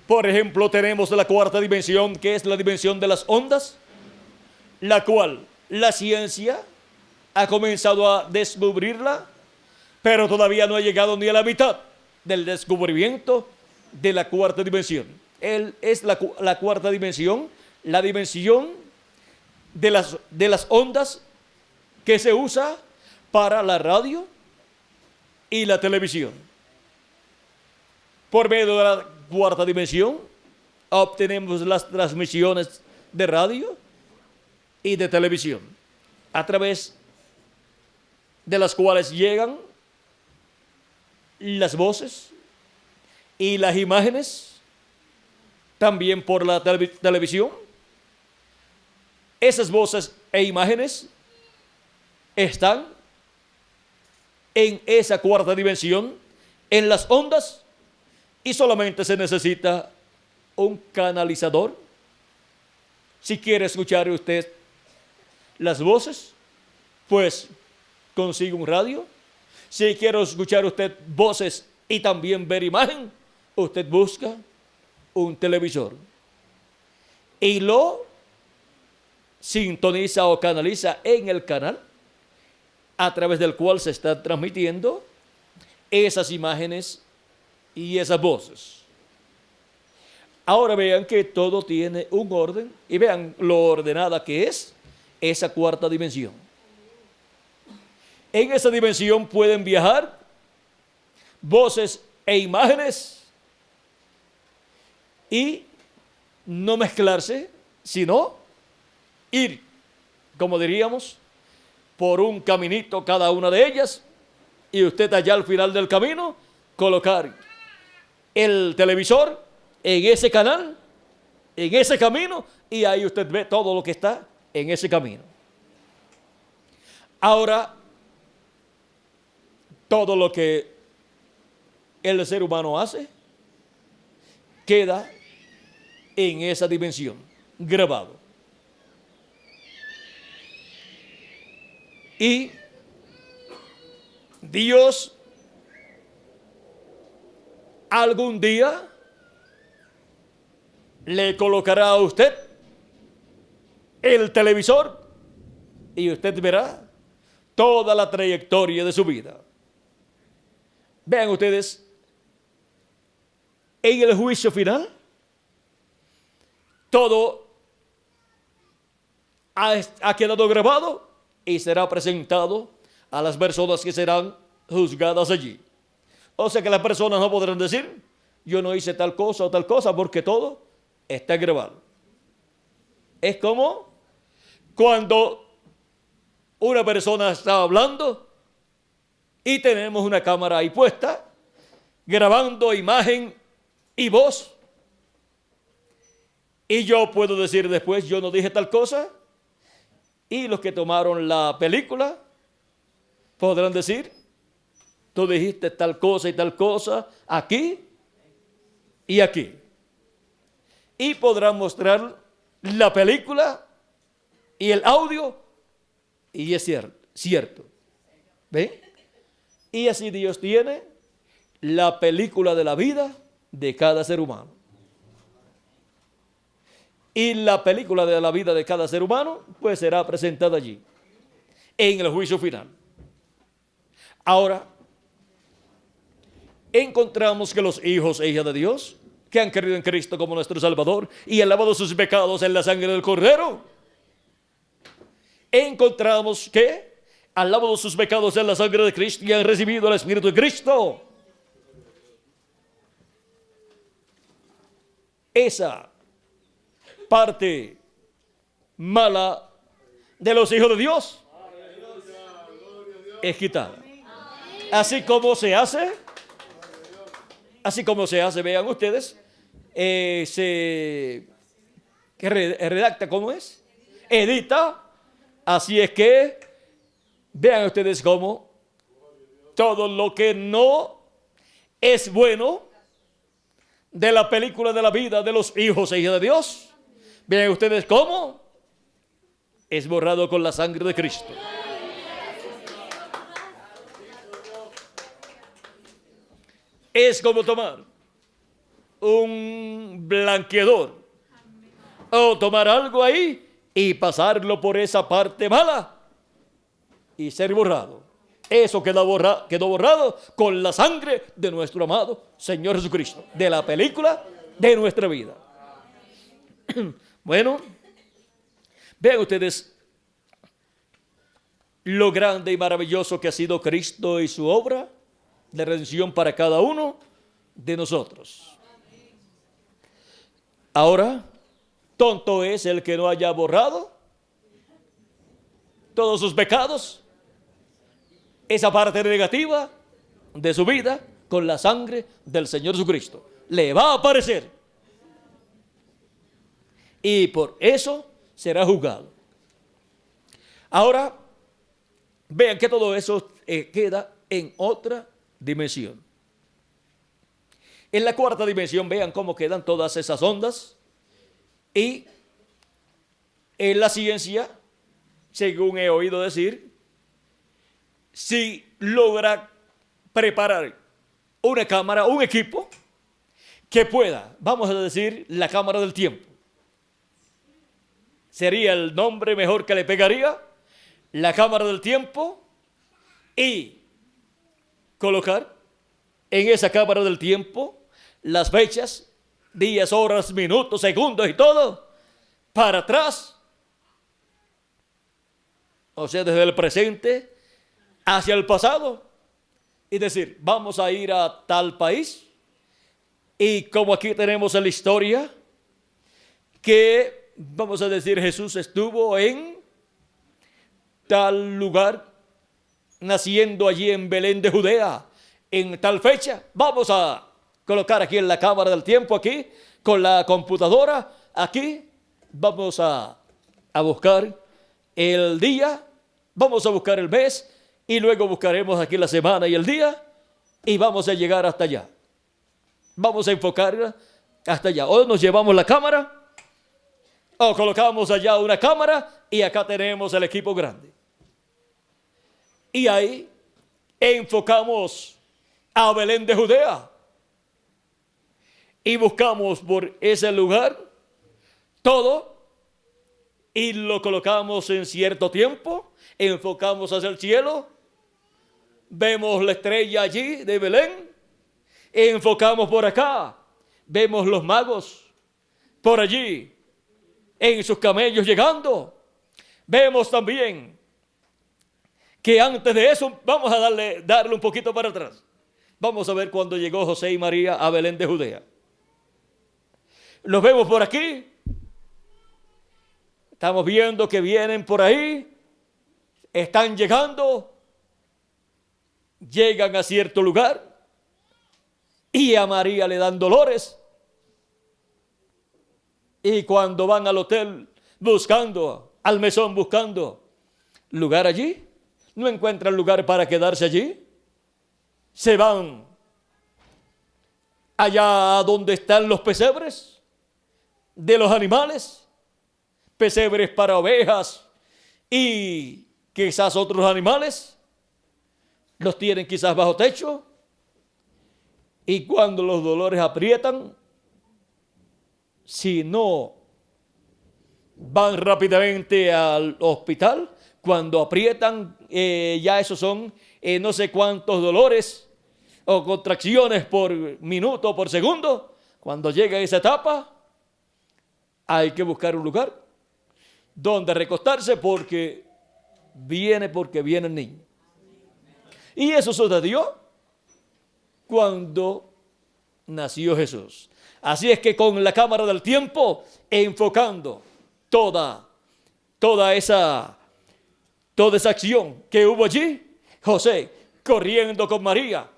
Por ejemplo, tenemos la cuarta dimensión, que es la dimensión de las ondas, la cual la ciencia ha comenzado a descubrirla, pero todavía no ha llegado ni a la mitad del descubrimiento de la cuarta dimensión. Es la cuarta dimensión, la dimensión de las ondas que se usa para la radio y la televisión. Por medio de la cuarta dimensión obtenemos las transmisiones de radio y de televisión, a través de las cuales llegan las voces y las imágenes, también por la televisión. Esas voces e imágenes están en esa cuarta dimensión, en las ondas, y solamente se necesita un canalizador. Si quiere escuchar usted las voces, pues consigue un radio. Si quiere escuchar usted voces y también ver imagen, usted busca un televisor y lo sintoniza o canaliza en el canal a través del cual se están transmitiendo esas imágenes y esas voces. Ahora vean que todo tiene un orden y vean lo ordenada que es esa cuarta dimensión. En esa dimensión pueden viajar voces e imágenes y no mezclarse, sino ir, como diríamos, por un caminito cada una de ellas, y usted allá al final del camino colocar el televisor en ese canal, en ese camino, y ahí usted ve todo lo que está en ese camino. Ahora, todo lo que el ser humano hace queda en esa dimensión, grabado. Y Dios algún día le colocará a usted el televisor y usted verá toda la trayectoria de su vida. Vean ustedes, en el juicio final, todo ha quedado grabado y será presentado a las personas que serán juzgadas allí. O sea que las personas no podrán decir, yo no hice tal cosa o tal cosa, porque todo está grabado. Es como cuando una persona está hablando y tenemos una cámara ahí puesta, grabando imagen y voz. Y yo puedo decir después, yo no dije tal cosa. Y los que tomaron la película podrán decir, tú dijiste tal cosa y tal cosa aquí y aquí. Y podrán mostrar la película y el audio, y es cierto. ¿Ven? Y así Dios tiene la película de la vida de cada ser humano. Y la película de la vida de cada ser humano, pues será presentada allí, en el juicio final. Ahora, encontramos que los hijos e hijas de Dios, que han creído en Cristo como nuestro Salvador y han lavado sus pecados en la sangre del Cordero, encontramos que han lavado sus pecados en la sangre de Cristo y han recibido el Espíritu de Cristo. Esa parte mala de los hijos de Dios es quitada. Así como se hace, vean ustedes, se redacta, ¿cómo es? Edita. Así es que vean ustedes cómo todo lo que no es bueno de la película de la vida de los hijos e hijas de Dios, vean ustedes cómo es borrado con la sangre de Cristo. Es como tomar un blanqueador o tomar algo ahí y pasarlo por esa parte mala y ser borrado. Eso quedó borrado con la sangre de nuestro amado Señor Jesucristo, de la película de nuestra vida. Bueno, vean ustedes lo grande y maravilloso que ha sido Cristo y su obra de redención para cada uno de nosotros. Ahora, tonto es el que no haya borrado todos sus pecados, esa parte negativa de su vida, con la sangre del Señor Jesucristo. Le va a aparecer. Y por eso será juzgado. Ahora, vean que todo eso queda en otra dimensión. En la cuarta dimensión, vean cómo quedan todas esas ondas. Y en la ciencia, según he oído decir, si logra preparar una cámara, un equipo que pueda, vamos a decir, la cámara del tiempo. Sería el nombre mejor que le pegaría, la cámara del tiempo, y colocar en esa cámara del tiempo las fechas, días, horas, minutos, segundos y todo para atrás. O sea, desde el presente hacia el pasado. Y decir, vamos a ir a tal país. Y como aquí tenemos en la historia que, vamos a decir, Jesús estuvo en tal lugar, naciendo allí en Belén de Judea, en tal fecha. Vamos a colocar aquí en la cámara del tiempo, aquí, con la computadora, aquí. Vamos a buscar el día, vamos a buscar el mes, y luego buscaremos aquí la semana y el día, y vamos a llegar hasta allá. Vamos a enfocar hasta allá. O nos llevamos la cámara, o colocamos allá una cámara, y acá tenemos el equipo grande. Y ahí enfocamos a Belén de Judea. Y buscamos por ese lugar todo, y lo colocamos en cierto tiempo, enfocamos hacia el cielo, vemos la estrella allí de Belén, enfocamos por acá, vemos los magos por allí, en sus camellos llegando. Vemos también que antes de eso, vamos a darle un poquito para atrás. Vamos a ver cuando llegó José y María a Belén de Judea. Los vemos por aquí. Estamos viendo que vienen por ahí. Están llegando. Llegan a cierto lugar. Y a María le dan dolores. Y cuando van al hotel buscando, al mesón buscando lugar allí, no encuentran lugar para quedarse allí. Se van allá donde están los pesebres de los animales, pesebres para ovejas y quizás otros animales, los tienen quizás bajo techo, y cuando los dolores aprietan, si no van rápidamente al hospital, cuando aprietan, ya esos son no sé cuántos dolores o contracciones por minuto o por segundo. Cuando llega esa etapa, hay que buscar un lugar donde recostarse porque viene el niño. Y eso sucedió cuando nació Jesús. Así es que con la cámara del tiempo, enfocando toda esa acción que hubo allí, José corriendo con María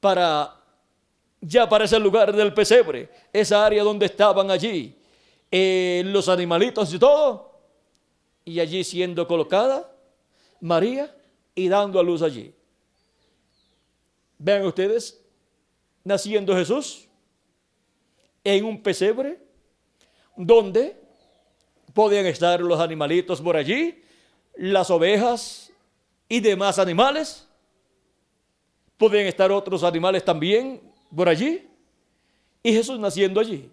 para ese lugar del pesebre, esa área donde estaban allí los animalitos y todo, y allí siendo colocada María y dando a luz allí. Vean ustedes, naciendo Jesús en un pesebre donde podían estar los animalitos por allí, las ovejas y demás animales. Podían estar otros animales también por allí. Y Jesús naciendo allí,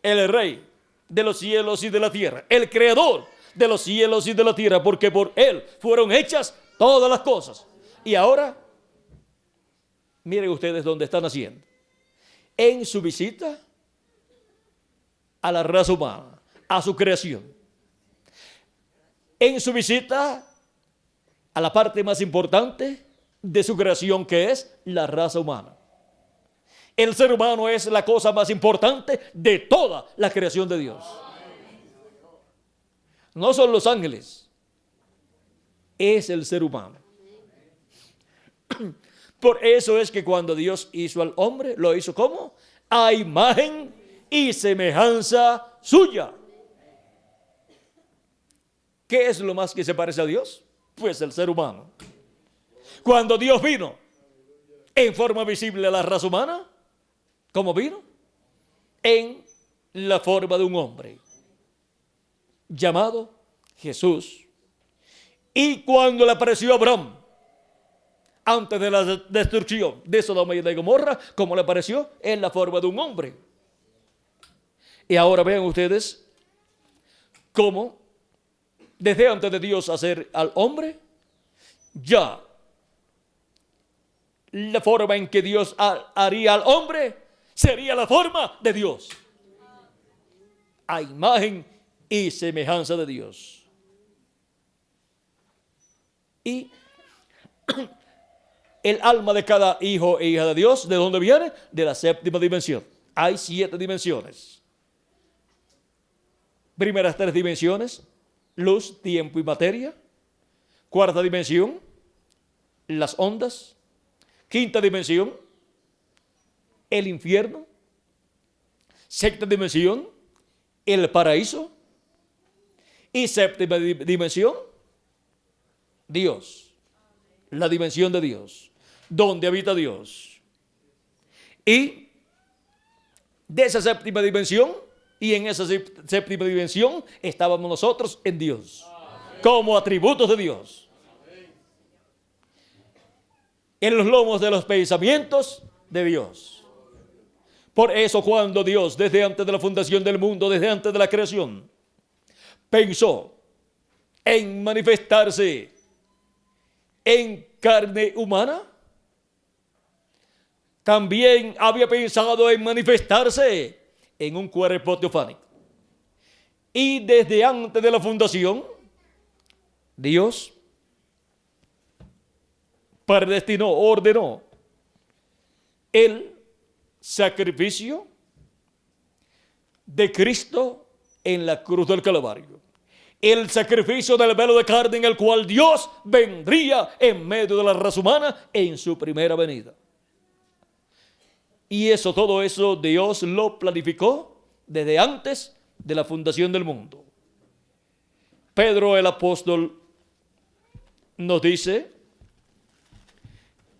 el Rey de los cielos y de la tierra, el Creador de los cielos y de la tierra, porque por Él fueron hechas todas las cosas. Y ahora, miren ustedes dónde está naciendo. En su visita a la raza humana, a su creación. En su visita a la parte más importante de su creación, que es la raza humana. El ser humano es la cosa más importante de toda la creación de Dios. No son los ángeles, es el ser humano. Por eso es que cuando Dios hizo al hombre, lo hizo ¿cómo? A imagen y semejanza suya. ¿Qué es lo más que se parece a Dios? Pues el ser humano. Cuando Dios vino en forma visible a la raza humana, ¿cómo vino? En la forma de un hombre llamado Jesús. Y cuando le apareció a Abraham, antes de la destrucción de Sodoma y de Gomorra, como le pareció, en la forma de un hombre. Y ahora vean ustedes cómo desde antes de Dios hacer al hombre, ya la forma en que Dios haría al hombre sería la forma de Dios, a imagen y semejanza de Dios. Y el alma de cada hijo e hija de Dios, ¿de dónde viene? De la séptima dimensión. Hay 7 dimensiones. Primeras 3 dimensiones: luz, tiempo y materia. Cuarta dimensión: las ondas. Quinta dimensión: el infierno. Sexta dimensión: el paraíso. Y séptima dimensión: Dios. La dimensión de Dios, donde habita Dios. Y de esa séptima dimensión, y en esa séptima dimensión estábamos nosotros en Dios, como atributos de Dios, en los lomos de los pensamientos de Dios. Por eso, cuando Dios, desde antes de la fundación del mundo, desde antes de la creación, pensó en manifestarse en carne humana, también había pensado en manifestarse en un cuerpo teofánico. Y desde antes de la fundación, Dios predestinó, ordenó el sacrificio de Cristo en la cruz del Calvario. El sacrificio del velo de carne en el cual Dios vendría en medio de la raza humana en su primera venida. Y todo eso Dios lo planificó desde antes de la fundación del mundo. Pedro el apóstol nos dice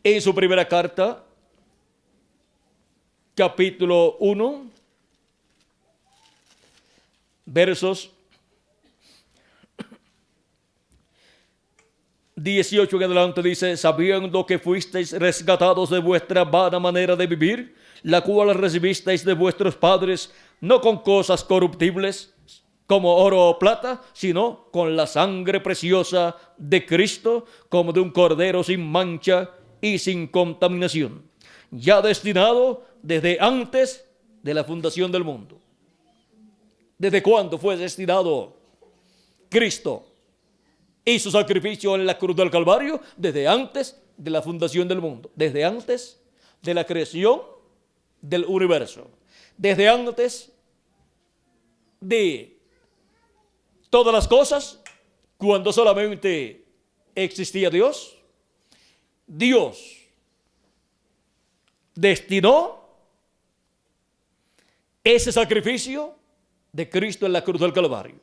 en su primera carta, capítulo 1, versos 18 en adelante, dice: sabiendo que fuisteis rescatados de vuestra vana manera de vivir, la cual recibisteis de vuestros padres, no con cosas corruptibles como oro o plata, sino con la sangre preciosa de Cristo, como de un cordero sin mancha y sin contaminación, ya destinado desde antes de la fundación del mundo. ¿Desde cuándo fue destinado Cristo y su sacrificio en la cruz del Calvario? Desde antes de la fundación del mundo, desde antes de la creación del universo, desde antes de todas las cosas, cuando solamente existía Dios. Dios destinó ese sacrificio de Cristo en la cruz del Calvario.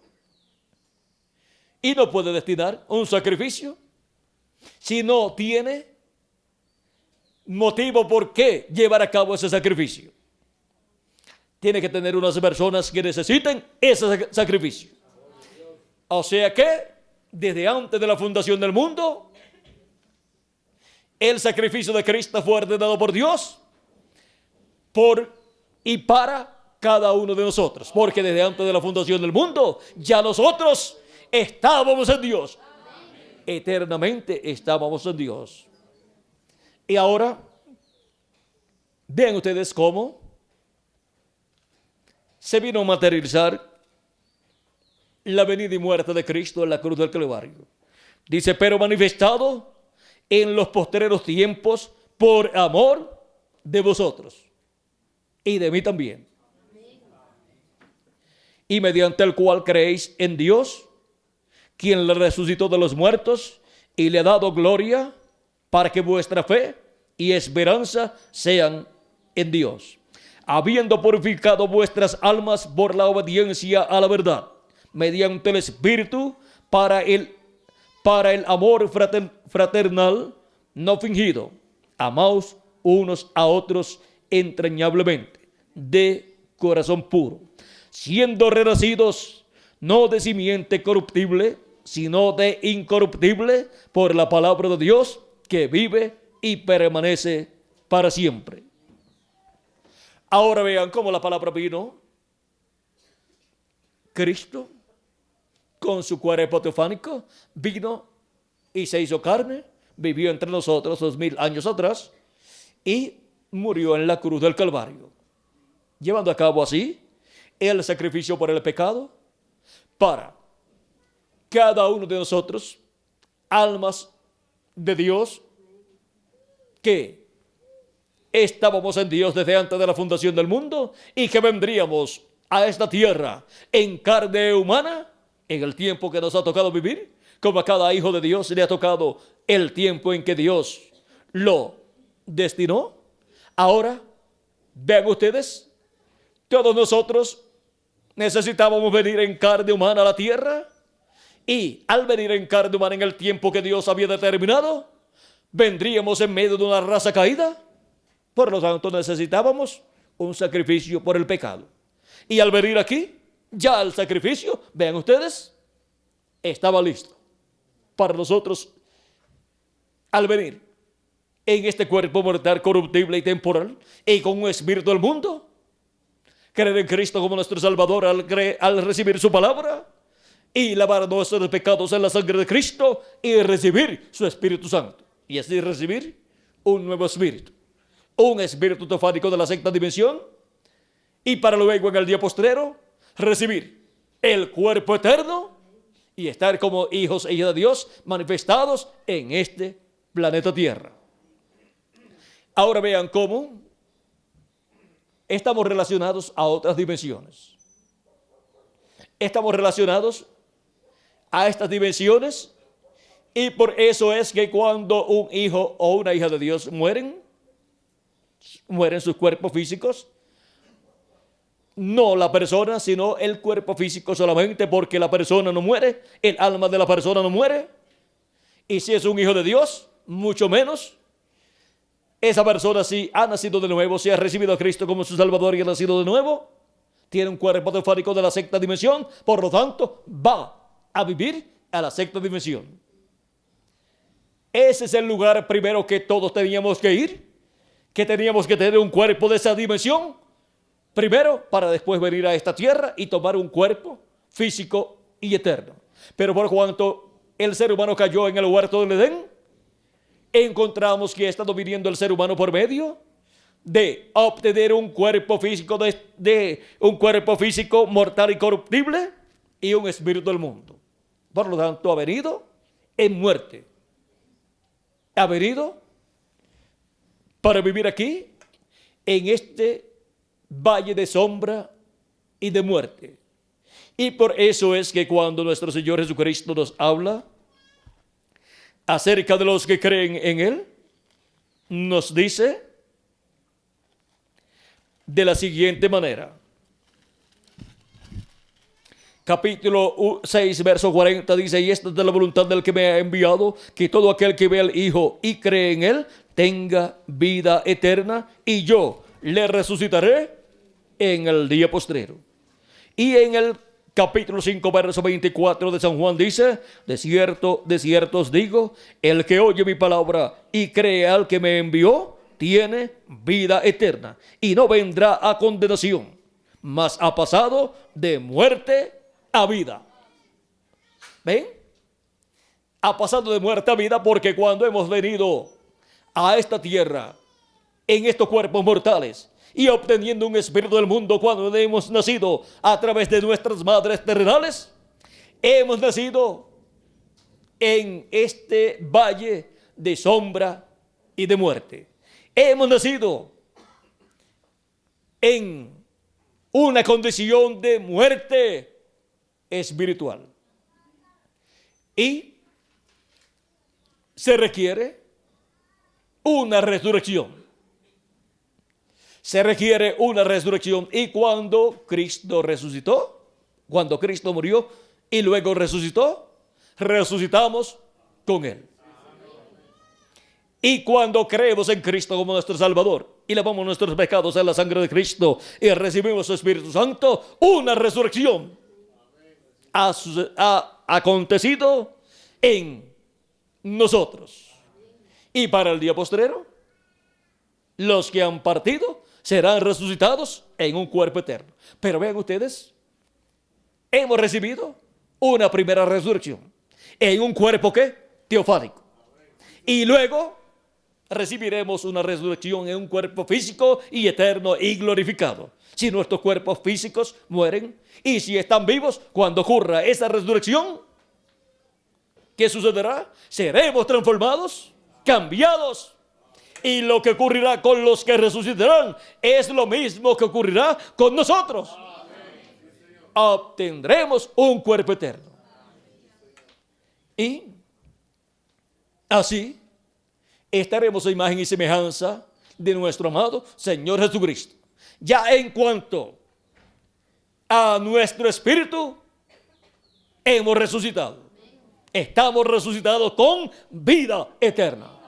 Y no puede destinar un sacrificio si no tiene motivo por qué llevar a cabo ese sacrificio. Tiene que tener unas personas que necesiten ese sacrificio. O sea que, desde antes de la fundación del mundo, el sacrificio de Cristo fue ordenado por Dios por y para cada uno de nosotros. Porque desde antes de la fundación del mundo, ya nosotros estábamos en Dios. Eternamente estábamos en Dios. Y ahora, vean ustedes cómo se vino a materializar la venida y muerte de Cristo en la cruz del Calvario. Dice: pero manifestado en los postreros tiempos por amor de vosotros y de mí también. Y mediante el cual creéis en Dios, quien le resucitó de los muertos y le ha dado gloria, para que vuestra fe y esperanza sean en Dios, habiendo purificado vuestras almas por la obediencia a la verdad, mediante el Espíritu, para el amor fraternal no fingido. Amaos unos a otros entrañablemente, de corazón puro, siendo renacidos no de simiente corruptible, sino de incorruptible, por la palabra de Dios, que vive y permanece para siempre. Ahora vean cómo la palabra vino. Cristo, con su cuerpo teofánico, vino y se hizo carne, vivió entre nosotros 2000 años atrás y murió en la cruz del Calvario, llevando a cabo así el sacrificio por el pecado para cada uno de nosotros, almas de Dios, que estábamos en Dios desde antes de la fundación del mundo y que vendríamos a esta tierra en carne humana en el tiempo que nos ha tocado vivir, como a cada hijo de Dios le ha tocado el tiempo en que Dios lo destinó. Ahora, vean ustedes, todos nosotros necesitábamos venir en carne humana a la tierra, y al venir en carne humana en el tiempo que Dios había determinado, vendríamos en medio de una raza caída. Por lo tanto, necesitábamos un sacrificio por el pecado. Y al venir aquí, ya el sacrificio, vean ustedes, estaba listo para nosotros al venir en este cuerpo mortal, corruptible y temporal, y con un espíritu del mundo. Creer en Cristo como nuestro Salvador al recibir su palabra y lavar nuestros pecados en la sangre de Cristo y recibir su Espíritu Santo. Y así recibir un nuevo espíritu, un espíritu teofánico de la sexta dimensión, y para luego en el día postrero recibir el cuerpo eterno y estar como hijos e hijas de Dios manifestados en este planeta Tierra. Ahora vean cómo estamos relacionados a otras dimensiones. Estamos relacionados a estas dimensiones, y por eso es que cuando un hijo o una hija de Dios mueren sus cuerpos físicos, no la persona, sino el cuerpo físico solamente, porque la persona no muere, el alma de la persona no muere, y si es un hijo de Dios, mucho menos. Esa persona, si ha nacido de nuevo, si ha recibido a Cristo como su Salvador y ha nacido de nuevo, tiene un cuerpo teofánico de la sexta dimensión, por lo tanto va a vivir a la sexta dimensión. Ese es el lugar primero que todos teníamos que ir, que teníamos que tener un cuerpo de esa dimensión primero, para después venir a esta tierra y tomar un cuerpo físico y eterno. Pero por cuanto el ser humano cayó en el huerto del Edén, encontramos que ha estado viniendo el ser humano por medio de obtener un cuerpo físico un cuerpo físico mortal y corruptible y un espíritu del mundo. Por lo tanto, ha venido en muerte. Ha venido para vivir aquí en este valle de sombra y de muerte. Y por eso es que cuando nuestro Señor Jesucristo nos habla acerca de los que creen en Él, nos dice de la siguiente manera. Capítulo 6, verso 40 dice: y esta es de la voluntad del que me ha enviado, que todo aquel que ve al Hijo y cree en Él tenga vida eterna, y yo le resucitaré en el día postrero. Y en el capítulo 5, verso 24 de San Juan dice: de cierto os digo, el que oye mi palabra y cree al que me envió, tiene vida eterna, y no vendrá a condenación, mas ha pasado de muerte a vida. ¿Ven? Ha pasado de muerte a vida, porque cuando hemos venido a esta tierra, en estos cuerpos mortales, y obteniendo un espíritu del mundo, cuando hemos nacido a través de nuestras madres terrenales, hemos nacido en este valle de sombra y de muerte. Hemos nacido en una condición de muerte espiritual. Y se requiere una resurrección. Se requiere una resurrección. Y cuando Cristo resucitó, cuando Cristo murió y luego resucitó, resucitamos con Él. Y cuando creemos en Cristo como nuestro Salvador y lavamos nuestros pecados en la sangre de Cristo y recibimos su Espíritu Santo, una resurrección ha acontecido en nosotros. Y para el día postrero, los que han partido serán resucitados en un cuerpo eterno. Pero vean ustedes, hemos recibido una primera resurrección en un cuerpo ¿qué? Teofánico. Y luego recibiremos una resurrección en un cuerpo físico y eterno y glorificado. Si nuestros cuerpos físicos mueren y si están vivos, cuando ocurra esa resurrección, ¿qué sucederá? Seremos transformados, cambiados. Y lo que ocurrirá con los que resucitarán es lo mismo que ocurrirá con nosotros. Obtendremos un cuerpo eterno. Y así estaremos a imagen y semejanza de nuestro amado Señor Jesucristo. Ya en cuanto a nuestro espíritu, hemos resucitado. Estamos resucitados con vida eterna.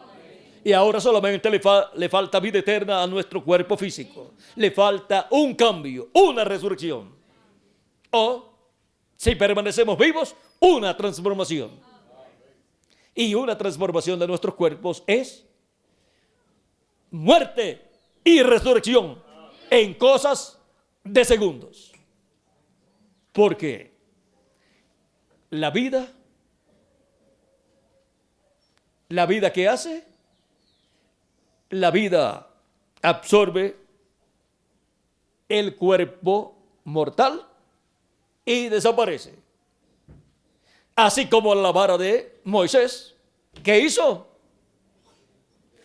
Y ahora solamente le falta vida eterna a nuestro cuerpo físico. Le falta un cambio, una resurrección. O, si permanecemos vivos, una transformación. Y una transformación de nuestros cuerpos es muerte y resurrección en cosas de segundos. Porque la vida ¿qué hace? La vida absorbe el cuerpo mortal y desaparece. Así como la vara de Moisés, ¿qué hizo?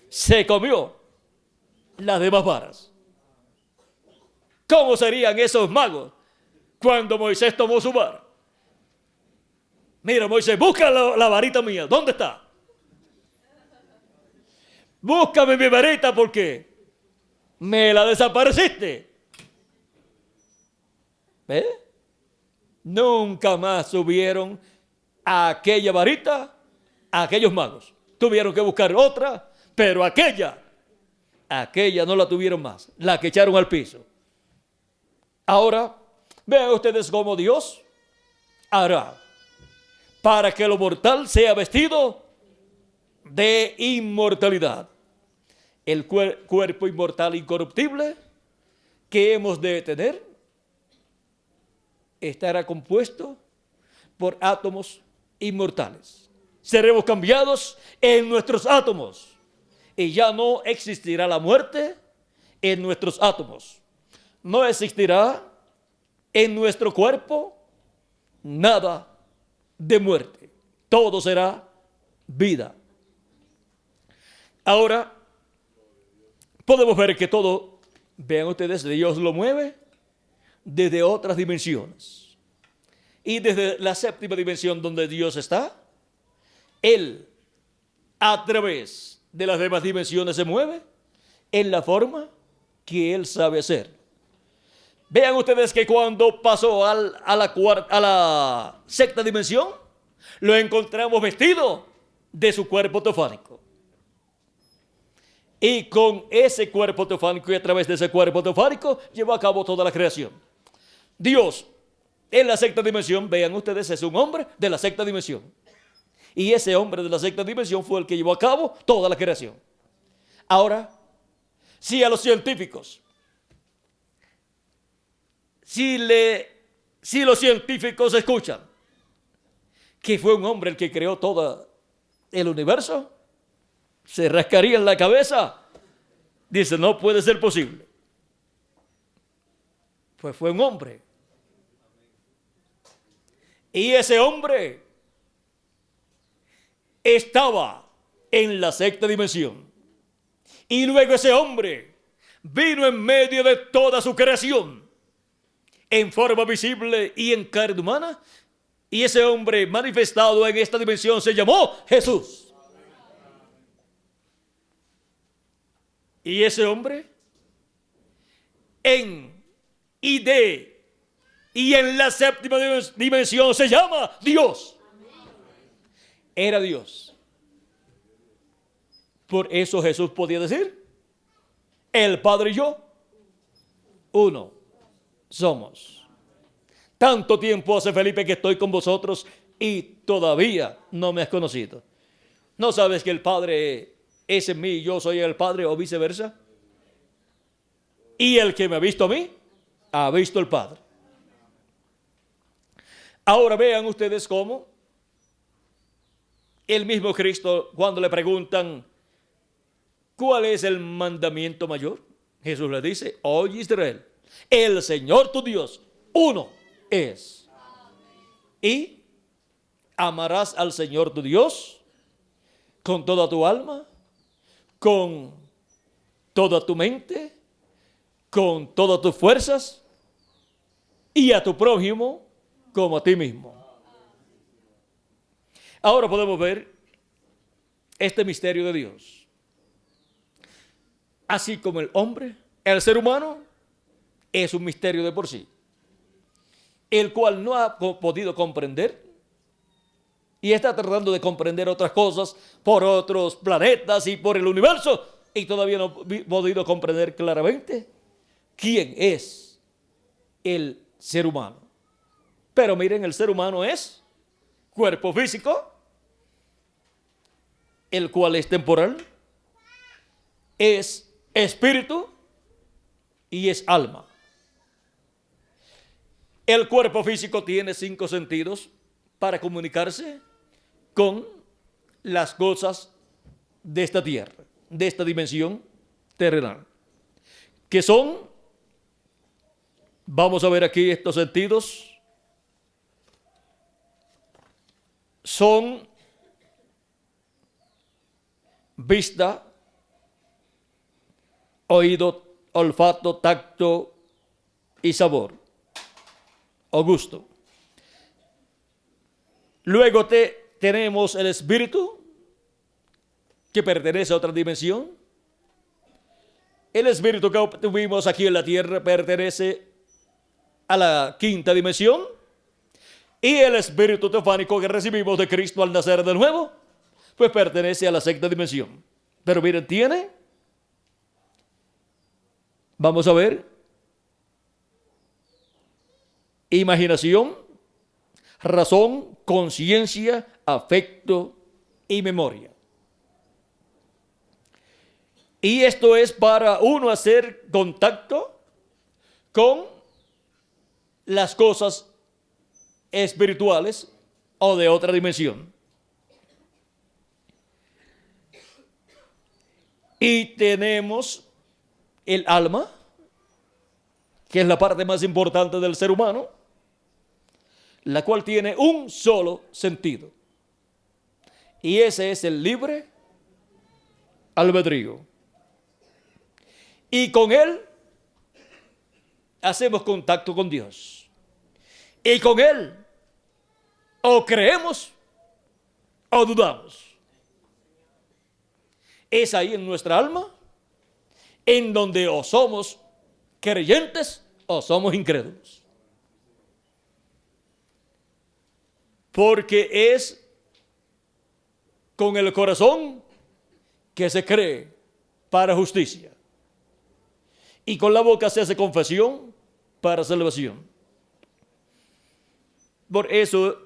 Se comió las demás varas. ¿Cómo serían esos magos cuando Moisés tomó su vara? Mira, Moisés, busca la varita mía. ¿Dónde está? Búscame mi varita porque me la desapareciste. ¿Ves? Nunca más subieron a aquella varita a aquellos magos. Tuvieron que buscar otra, pero aquella no la tuvieron más. La que echaron al piso. Ahora, vean ustedes cómo Dios hará para que lo mortal sea vestido de inmortalidad. El cuerpo inmortal incorruptible que hemos de tener estará compuesto por átomos inmortales. Seremos cambiados en nuestros átomos y ya no existirá la muerte en nuestros átomos. No existirá en nuestro cuerpo nada de muerte. Todo será vida. Ahora, podemos ver que todo, vean ustedes, Dios lo mueve desde otras dimensiones. Y desde la séptima dimensión donde Dios está, Él, a través de las demás dimensiones, se mueve en la forma que Él sabe hacer. Vean ustedes que cuando pasó a la sexta dimensión, lo encontramos vestido de su cuerpo teofánico. Y con ese cuerpo teofánico y a través de ese cuerpo teofánico llevó a cabo toda la creación. Dios, en la sexta dimensión, vean ustedes, es un hombre de la sexta dimensión. Y ese hombre de la sexta dimensión fue el que llevó a cabo toda la creación. Ahora, si a los científicos, si los científicos escuchan que fue un hombre el que creó todo el universo, se rascarían la cabeza. Dice, no puede ser posible. Pues fue un hombre. Y ese hombre estaba en la sexta dimensión. Y luego ese hombre vino en medio de toda su creación, en forma visible y en carne humana. Y ese hombre manifestado en esta dimensión se llamó Jesús. Y ese hombre en la séptima dimensión se llama Dios. Era Dios. Por eso Jesús podía decir, el Padre y yo, uno somos. Tanto tiempo hace, Felipe, que estoy con vosotros y todavía no me has conocido. ¿No sabes que el Padre es en mí y yo soy el Padre, o viceversa. Y el que me ha visto a mí, ha visto al Padre. Ahora vean ustedes cómo el mismo Cristo, cuando le preguntan ¿cuál es el mandamiento mayor? Jesús le dice: oye Israel, el Señor tu Dios, uno es. Y amarás al Señor tu Dios con toda tu alma, con toda tu mente, con todas tus fuerzas, y a tu prójimo como a ti mismo. Ahora podemos ver este misterio de Dios. Así como el hombre, el ser humano, es un misterio de por sí, el cual no ha podido comprender y está tratando de comprender otras cosas por otros planetas y por el universo, y todavía no ha podido comprender claramente quién es el ser humano. Pero miren, el ser humano es cuerpo físico, el cual es temporal, es espíritu y es alma. El cuerpo físico tiene 5 sentidos para comunicarse con las cosas de esta tierra, de esta dimensión terrenal, que son, vamos a ver aquí estos sentidos, son vista, oído, olfato, tacto y sabor o gusto. Luego tenemos el espíritu, que pertenece a otra dimensión. El espíritu que tuvimos aquí en la tierra pertenece a la 5ª dimensión, y el espíritu teofánico que recibimos de Cristo al nacer de nuevo, pues pertenece a la 6ª dimensión. Pero miren, vamos a ver, imaginación, razón, conciencia, afecto y memoria. Y esto es para uno hacer contacto con las cosas espirituales o de otra dimensión. Y tenemos el alma, que es la parte más importante del ser humano, la cual tiene un solo sentido. Y ese es el libre albedrío. Y con él hacemos contacto con Dios. Y con él o creemos o dudamos. Es ahí en nuestra alma en donde o somos creyentes o somos incrédulos. Porque es con el corazón que se cree para justicia, y con la boca se hace confesión para salvación. Por eso,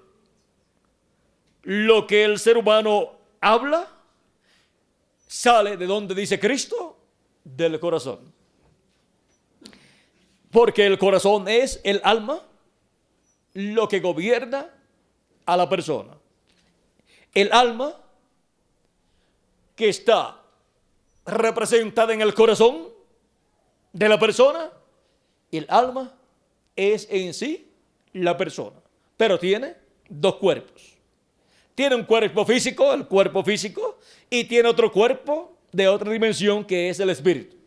lo que el ser humano habla sale de donde dice Cristo, del corazón. Porque el corazón es el alma, lo que gobierna a la persona. El alma, que está representada en el corazón de la persona, el alma es en sí la persona, pero tiene 2 cuerpos. Tiene un cuerpo físico, el cuerpo físico, y tiene otro cuerpo de otra dimensión, que es el espíritu.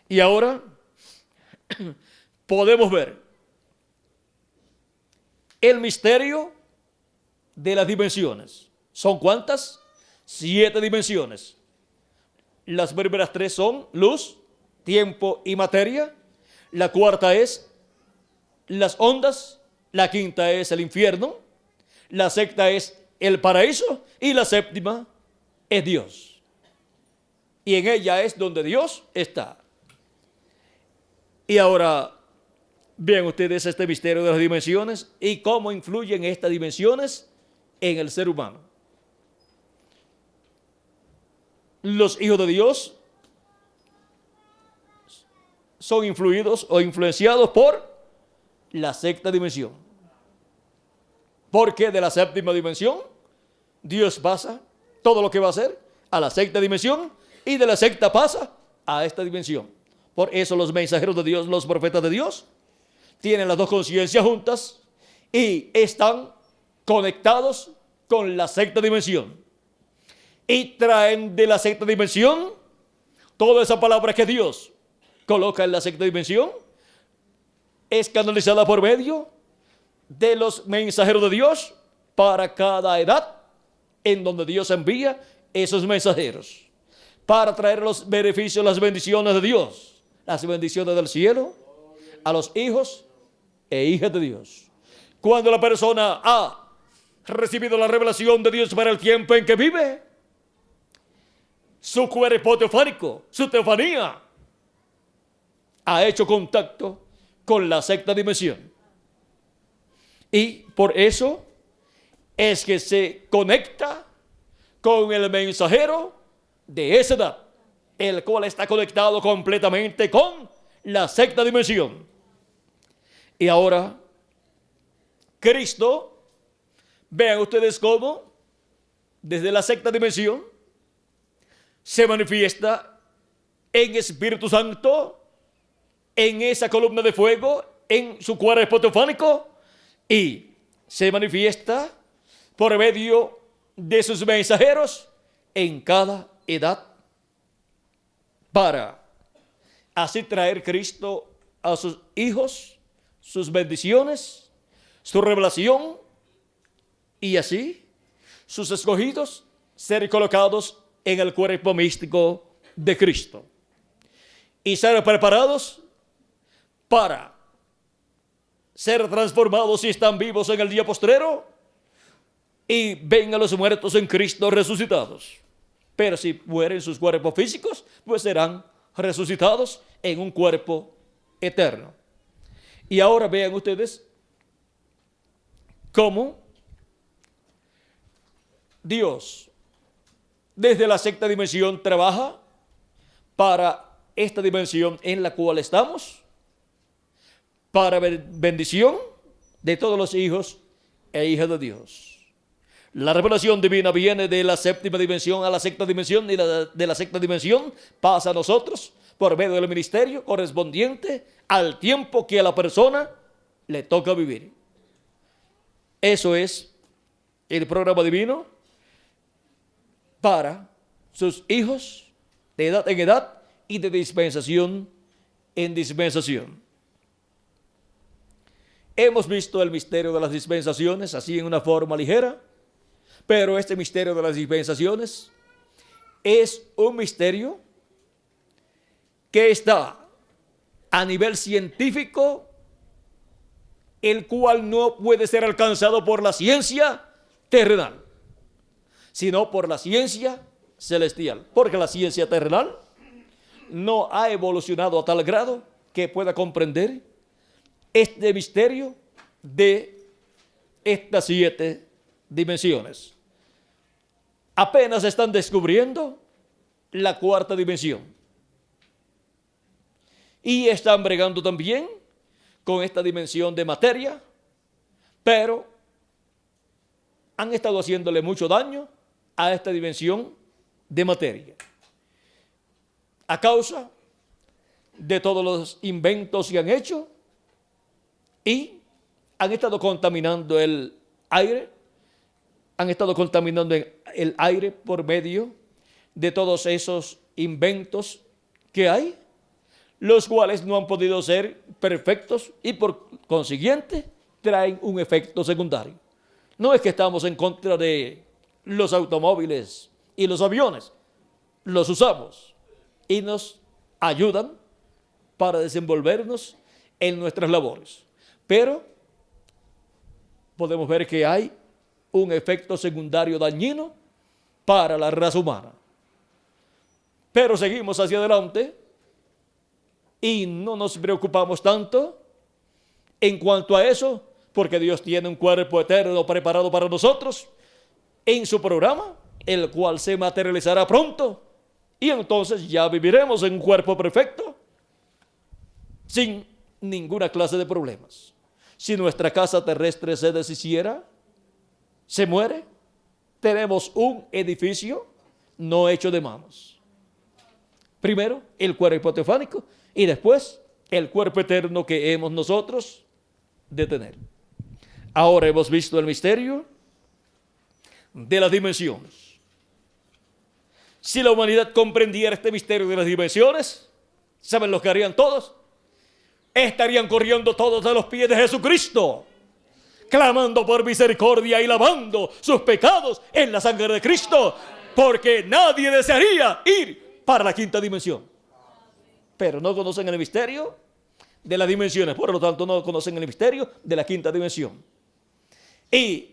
Y ahora podemos ver el misterio de las dimensiones. ¿Son cuántas? 7 dimensiones. Las primeras 3 son luz, tiempo y materia. La 4ª es las ondas. La 5ª es el infierno. La 6ª es el paraíso. Y la 7ª es Dios. Y en ella es donde Dios está. Y ahora vean ustedes este misterio de las dimensiones y cómo influyen estas dimensiones en el ser humano. los hijos de Dios son influidos o influenciados por la sexta dimensión. Porque de la séptima dimensión, Dios pasa todo lo que va a hacer a la sexta dimensión, y de la sexta pasa a esta dimensión. Por eso los mensajeros de Dios, los profetas de Dios, tienen las dos conciencias juntas y están conectados con la sexta dimensión. Y traen de la sexta dimensión toda esa palabra que Dios coloca en la sexta dimensión, es canalizada por medio de los mensajeros de Dios para cada edad en donde Dios envía esos mensajeros para traer los beneficios, las bendiciones de Dios, las bendiciones del cielo a los hijos e hijas de Dios. Cuando la persona ha recibido la revelación de Dios para el tiempo en que vive, su cuerpo teofánico, su teofanía, ha hecho contacto con la sexta dimensión. Y por eso es que se conecta con el mensajero de esa edad, el cual está conectado completamente con la sexta dimensión. Y ahora, Cristo, vean ustedes cómo desde la sexta dimensión se manifiesta en Espíritu Santo, en esa columna de fuego, en su cuerpo teofánico, y se manifiesta por medio de sus mensajeros en cada edad, para así traer Cristo a sus hijos, sus bendiciones, su revelación, y así sus escogidos ser colocados en el cuerpo místico de Cristo y ser preparados para ser transformados si están vivos en el día postrero y ven a los muertos en Cristo resucitados. Pero si mueren sus cuerpos físicos, pues serán resucitados en un cuerpo eterno. Y ahora vean ustedes cómo Dios desde la sexta dimensión trabaja para esta dimensión en la cual estamos, para bendición de todos los hijos e hijas de Dios. La revelación divina viene de la séptima dimensión a la sexta dimensión, y de la sexta dimensión pasa a nosotros por medio del ministerio correspondiente al tiempo que a la persona le toca vivir. Eso es el programa divino para sus hijos de edad en edad y de dispensación en dispensación. Hemos visto el misterio de las dispensaciones así en una forma ligera, pero este misterio de las dispensaciones es un misterio que está a nivel científico, el cual no puede ser alcanzado por la ciencia terrenal, sino por la ciencia celestial, porque la ciencia terrenal no ha evolucionado a tal grado que pueda comprender este misterio de estas 7 dimensiones. Apenas están descubriendo la 4ª dimensión. Y están bregando también con esta dimensión de materia, pero han estado haciéndole mucho daño a esta dimensión de materia, a causa de todos los inventos que han hecho, y han estado contaminando el aire, han estado contaminando el aire por medio de todos esos inventos que hay, los cuales no han podido ser perfectos y por consiguiente traen un efecto secundario. No es que estamos en contra de los automóviles y los aviones, los usamos y nos ayudan para desenvolvernos en nuestras labores, pero podemos ver que hay un efecto secundario dañino para la raza humana. Pero seguimos hacia adelante y no nos preocupamos tanto en cuanto a eso, porque Dios tiene un cuerpo eterno preparado para nosotros en su programa, el cual se materializará pronto Y entonces ya viviremos en un cuerpo perfecto, sin ninguna clase de problemas. Si nuestra casa terrestre se deshiciera, se muere, tenemos un edificio no hecho de manos. Primero, el cuerpo teofánico y después el cuerpo eterno que hemos nosotros de tener. Ahora hemos visto el misterio de las dimensiones. Si la humanidad comprendiera este misterio de las dimensiones, ¿saben lo que harían todos? Estarían corriendo todos a los pies de Jesucristo, clamando por misericordia y lavando sus pecados en la sangre de Cristo, porque nadie desearía ir para la quinta dimensión. Pero no conocen el misterio de las dimensiones, por lo tanto no conocen el misterio de la quinta dimensión. Y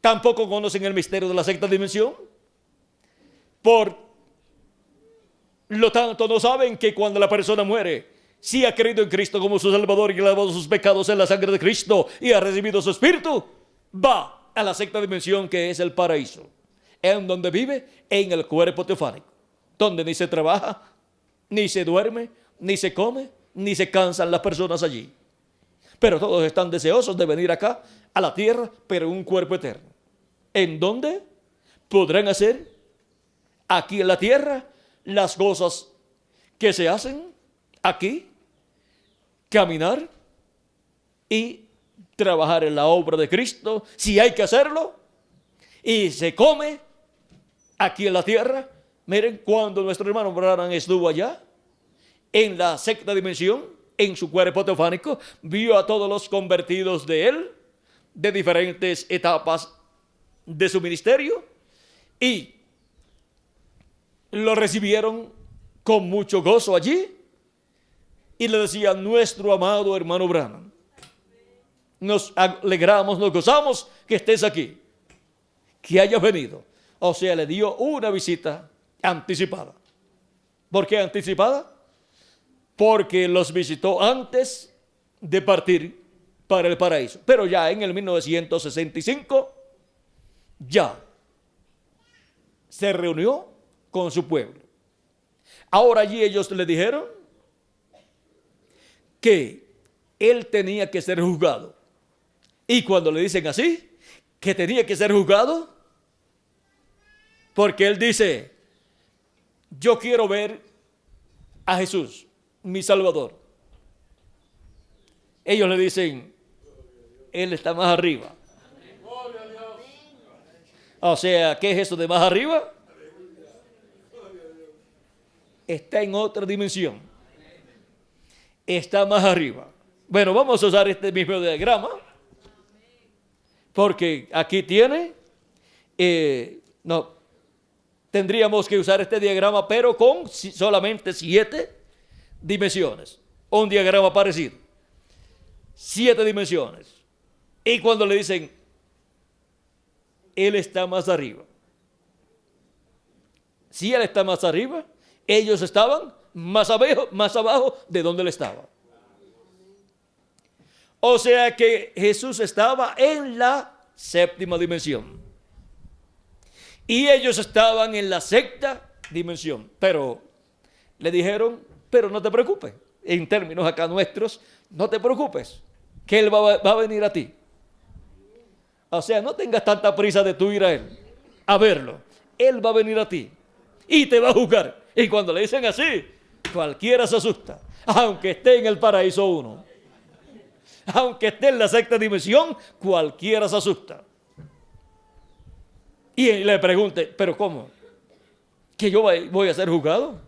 tampoco conocen el misterio de la sexta dimensión. Por lo tanto no saben que cuando la persona muere, si ha creído en Cristo como su Salvador y ha lavado sus pecados en la sangre de Cristo y ha recibido su Espíritu, va a la sexta dimensión, que es el paraíso, en donde vive en el cuerpo teofánico, donde ni se trabaja, ni se duerme, ni se come, ni se cansan las personas allí. Pero todos están deseosos de venir acá, a la tierra, pero en un cuerpo eterno, en donde podrán hacer aquí en la tierra las cosas que se hacen aquí, caminar y trabajar en la obra de Cristo, si hay que hacerlo, y se come aquí en la tierra. Miren, cuando nuestro hermano Branham estuvo allá, en la sexta dimensión, en su cuerpo teofánico, vio a todos los convertidos de él, de diferentes etapas de su ministerio, y lo recibieron con mucho gozo allí, y le decía: nuestro amado hermano Branham, nos alegramos, nos gozamos que estés aquí, que hayas venido. O sea, le dio una visita anticipada. ¿Por qué anticipada? Porque los visitó antes de partir para el paraíso. Pero ya en el 1965, ya se reunió con su pueblo. Ahora allí ellos le dijeron que él tenía que ser juzgado. Y cuando le dicen así, que tenía que ser juzgado, porque él dice: yo quiero ver a Jesús, mi Salvador. Ellos le dicen: él está más arriba. O sea, ¿qué es eso de más arriba? Está en otra dimensión. Está más arriba. Bueno, vamos a usar este mismo diagrama, porque aquí tiene, tendríamos que usar este diagrama, pero con solamente 7 dimensiones. Un diagrama parecido. 7 dimensiones. Y cuando le dicen: él está más arriba. Si él está más arriba, ellos estaban más abajo de donde él estaba. O sea que Jesús estaba en la séptima dimensión. Y ellos estaban en la sexta dimensión. Pero le dijeron: pero no te preocupes. En términos acá nuestros, no te preocupes, que él va a venir a ti. O sea, no tengas tanta prisa de tú ir a él, a verlo. Él va a venir a ti y te va a juzgar. Y cuando le dicen así, cualquiera se asusta, aunque esté en el paraíso 1. Aunque esté en la sexta dimensión, cualquiera se asusta. Y le pregunte: ¿pero cómo? ¿Que yo voy a ser juzgado?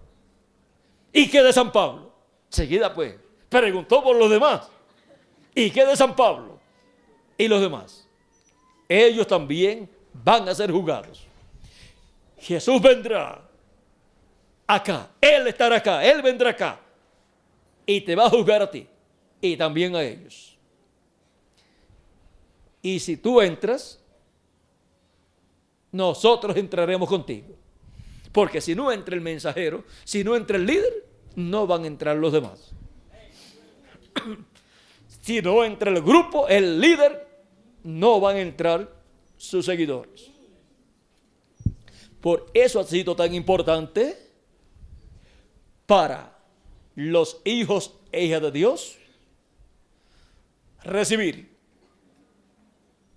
¿Y qué de San Pablo? Seguida pues, preguntó por los demás. ¿Y qué de San Pablo? ¿Y los demás? Ellos también van a ser juzgados. Jesús vendrá acá, Él estará acá, Él vendrá acá y te va a juzgar a ti y también a ellos. Y si tú entras, nosotros entraremos contigo. Porque si no entra el mensajero, si no entra el líder, no van a entrar los demás. Si no entra el grupo, el líder, no van a entrar sus seguidores. Por eso ha sido tan importante para los hijos e hijas de Dios recibir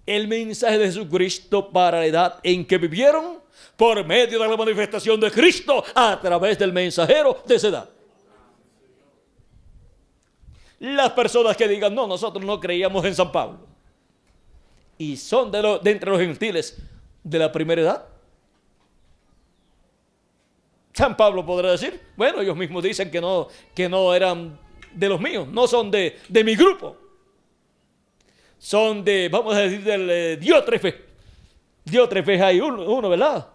el mensaje de Jesucristo para la edad en que vivieron por medio de la manifestación de Cristo a través del mensajero de esa edad. Las personas que digan, no, nosotros no creíamos en San Pablo y son de entre los gentiles de la primera edad, San Pablo podrá decir, bueno, ellos mismos dicen que no eran de los míos, no son de mi grupo. Son de, vamos a decir, del Diótrefes. Diótrefes hay uno, ¿verdad?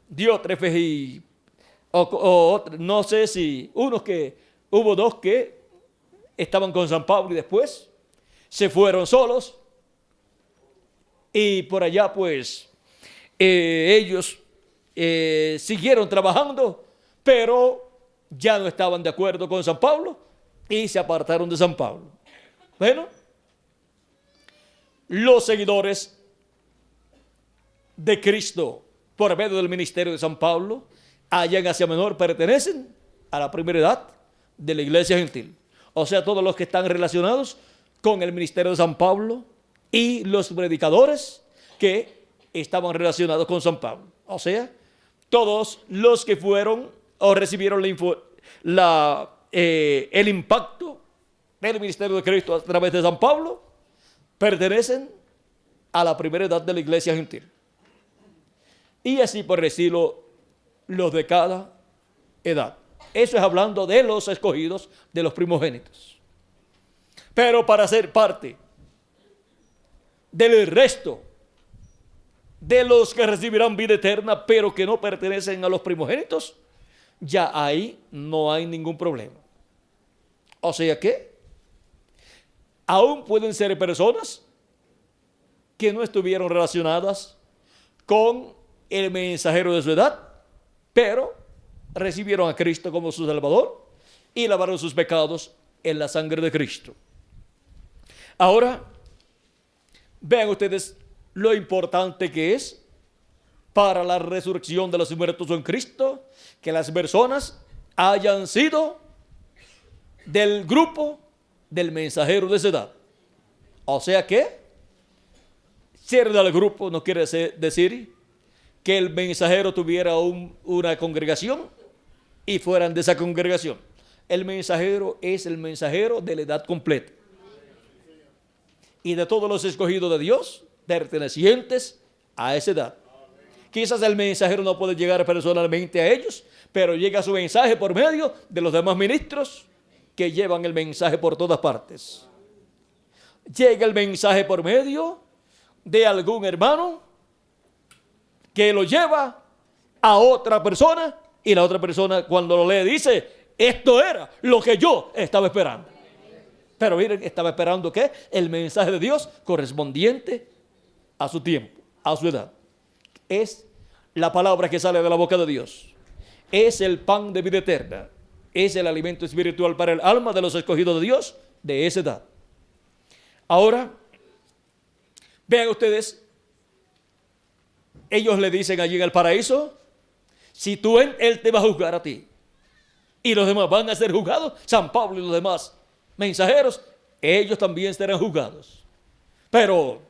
Diótrefes y no sé si hubo dos que estaban con San Pablo y después se fueron solos. Y por allá pues ellos siguieron trabajando, pero ya no estaban de acuerdo con San Pablo y se apartaron de San Pablo. Bueno, los seguidores de Cristo por medio del ministerio de San Pablo allá en Asia Menor pertenecen a la primera edad de la iglesia gentil. O sea, todos los que están relacionados con el ministerio de San Pablo y los predicadores que estaban relacionados con San Pablo. O sea, todos los que fueron o recibieron el impacto del ministerio de Cristo a través de San Pablo pertenecen a la primera edad de la iglesia gentil. Y así por decirlo, los de cada edad. Eso es hablando de los escogidos, de los primogénitos. Pero para ser parte del resto de los que recibirán vida eterna, pero que no pertenecen a los primogénitos, ya ahí no hay ningún problema. O sea que aún pueden ser personas que no estuvieron relacionadas con el mensajero de su edad, pero recibieron a Cristo como su Salvador y lavaron sus pecados en la sangre de Cristo. Ahora, vean ustedes lo importante que es para la resurrección de los muertos en Cristo que las personas hayan sido del grupo del mensajero de esa edad. O sea que ser del grupo no quiere decir que el mensajero tuviera una congregación y fueran de esa congregación. El mensajero es el mensajero de la edad completa. Y de todos los escogidos de Dios, pertenecientes a esa edad. Quizás el mensajero no puede llegar personalmente a ellos, pero llega su mensaje por medio de los demás ministros que llevan el mensaje por todas partes. Llega el mensaje por medio de algún hermano que lo lleva a otra persona y la otra persona cuando lo lee dice, esto era lo que yo estaba esperando. Pero miren, estaba esperando ¿qué? El mensaje de Dios correspondiente a su tiempo, a su edad. Es la palabra que sale de la boca de Dios. Es el pan de vida eterna. Es el alimento espiritual para el alma de los escogidos de Dios de esa edad. Ahora, vean ustedes, ellos le dicen allí en el paraíso, si tú él te va a juzgar a ti y los demás van a ser juzgados, San Pablo y los demás mensajeros, ellos también serán juzgados. Pero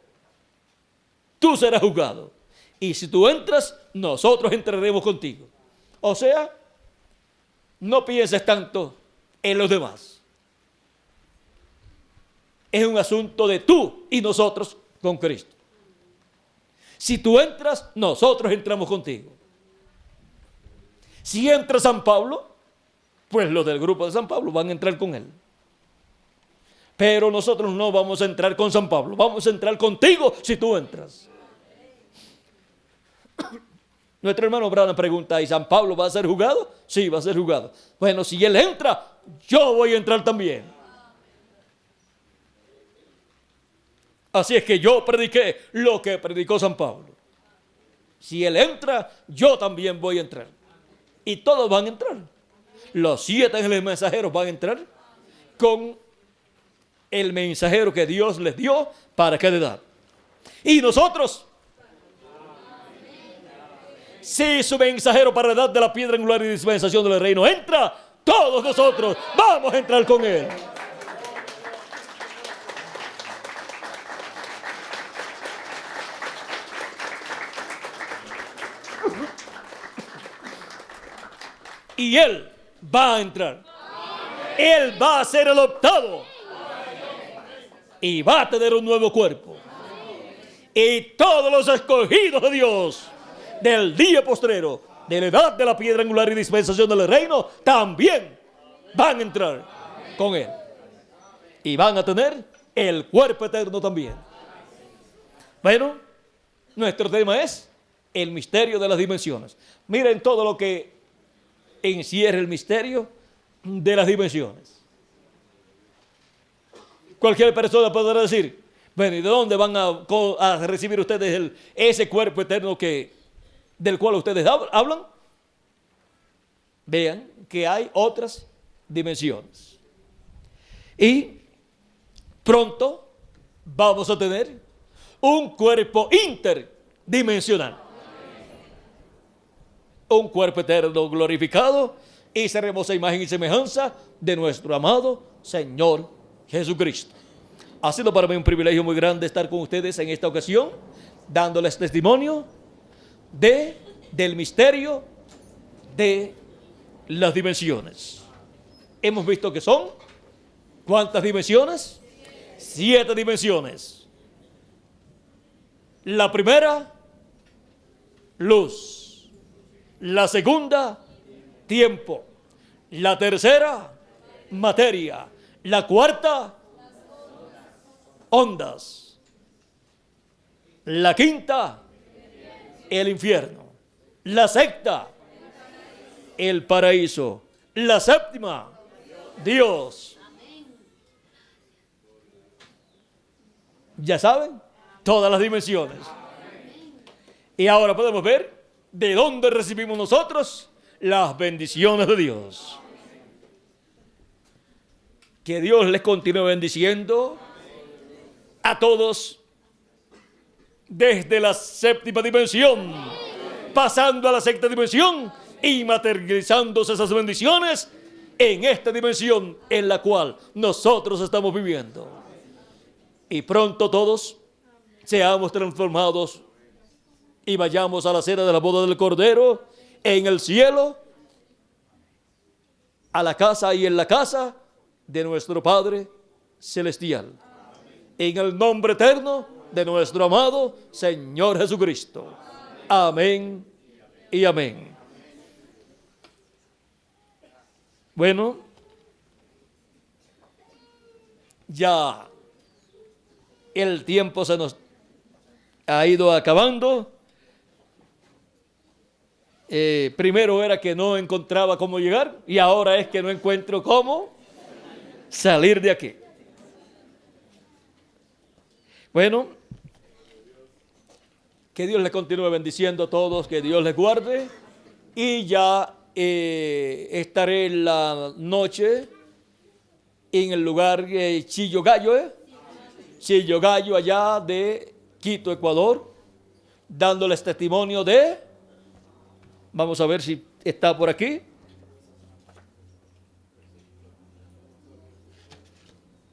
tú serás juzgado. Y si tú entras, nosotros entraremos contigo. O sea, no pienses tanto en los demás. Es un asunto de tú y nosotros con Cristo. Si tú entras, nosotros entramos contigo. Si entra San Pablo, pues los del grupo de San Pablo van a entrar con él. Pero nosotros no vamos a entrar con San Pablo, vamos a entrar contigo si tú entras. Nuestro hermano Branham pregunta, ¿y San Pablo va a ser juzgado? Sí, va a ser juzgado. Bueno, si él entra, yo voy a entrar también. Así es que yo prediqué lo que predicó San Pablo. Si él entra, yo también voy a entrar. Y todos van a entrar. Los 7 ángeles mensajeros van a entrar con el mensajero que Dios les dio para cada edad. Y nosotros, si su mensajero para la edad de la piedra angular y dispensación del reino entra, todos nosotros vamos a entrar con Él. Y Él va a entrar. Él va a ser adoptado. Y va a tener un nuevo cuerpo. Y todos los escogidos de Dios del día postrero, de la edad de la piedra angular y dispensación del reino, también van a entrar con Él. Y van a tener el cuerpo eterno también. Bueno, nuestro tema es el misterio de las dimensiones. Miren todo lo que encierra el misterio de las dimensiones. Cualquier persona podrá decir, bueno, ¿y de dónde van a recibir ustedes ese cuerpo eterno del cual ustedes hablan? Vean que hay otras dimensiones. Y pronto vamos a tener un cuerpo interdimensional. Un cuerpo eterno glorificado y seremos a imagen y semejanza de nuestro amado Señor Jesucristo. Ha sido para mí un privilegio muy grande estar con ustedes en esta ocasión, dándoles testimonio del misterio de las dimensiones. Hemos visto que son, ¿cuántas dimensiones? 7 dimensiones. La primera, luz. La segunda, tiempo. La tercera, materia. La cuarta, ondas. La quinta, el infierno. La sexta, el paraíso. La séptima, Dios. Ya saben, todas las dimensiones. Y ahora podemos ver de dónde recibimos nosotros las bendiciones de Dios. Que Dios les continúe bendiciendo a todos desde la séptima dimensión, pasando a la sexta dimensión y materializándose esas bendiciones en esta dimensión en la cual nosotros estamos viviendo. Y pronto todos seamos transformados y vayamos a la cena de la boda del Cordero en el cielo, a la casa y en la casa de nuestro Padre Celestial. En el nombre eterno de nuestro amado Señor Jesucristo. Amén y amén. Bueno, ya el tiempo se nos ha ido acabando. Primero era que no encontraba cómo llegar y ahora es que no encuentro cómo salir de aquí. Bueno, que Dios les continúe bendiciendo a todos, que Dios les guarde y ya estaré en la noche en el lugar Chillo Gallo, Chillo Gallo allá de Quito, Ecuador, dándoles testimonio vamos a ver si está por aquí.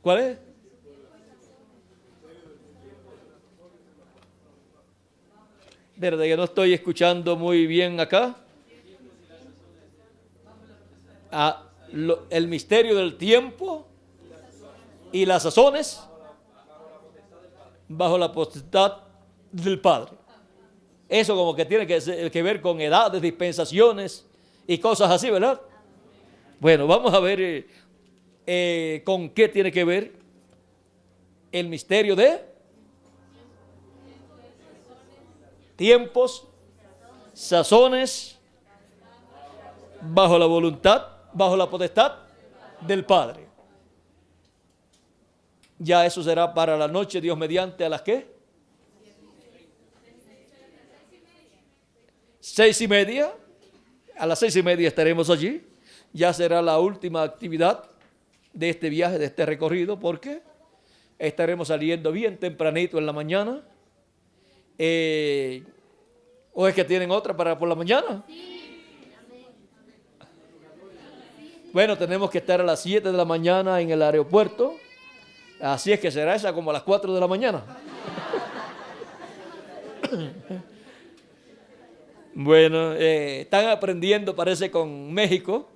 ¿Cuál es? Verdad que no estoy escuchando muy bien acá. El misterio del tiempo y las sazones bajo la potestad del Padre. Eso como que tiene que ver con edades, dispensaciones y cosas así, ¿verdad? Bueno, vamos a ver con qué tiene que ver el misterio de tiempos, sazones, bajo la voluntad, bajo la potestad del Padre. Ya eso será para la noche, Dios mediante, ¿a las qué? 6:30. A las 6:30 estaremos allí. Ya será la última actividad de este viaje, de este recorrido, porque estaremos saliendo bien tempranito en la mañana. ¿O es que tienen otra para por la mañana? Bueno, tenemos que estar a las 7 de la mañana en el aeropuerto. Así es que será esa como a las 4 de la mañana. Bueno, están aprendiendo, parece, con México.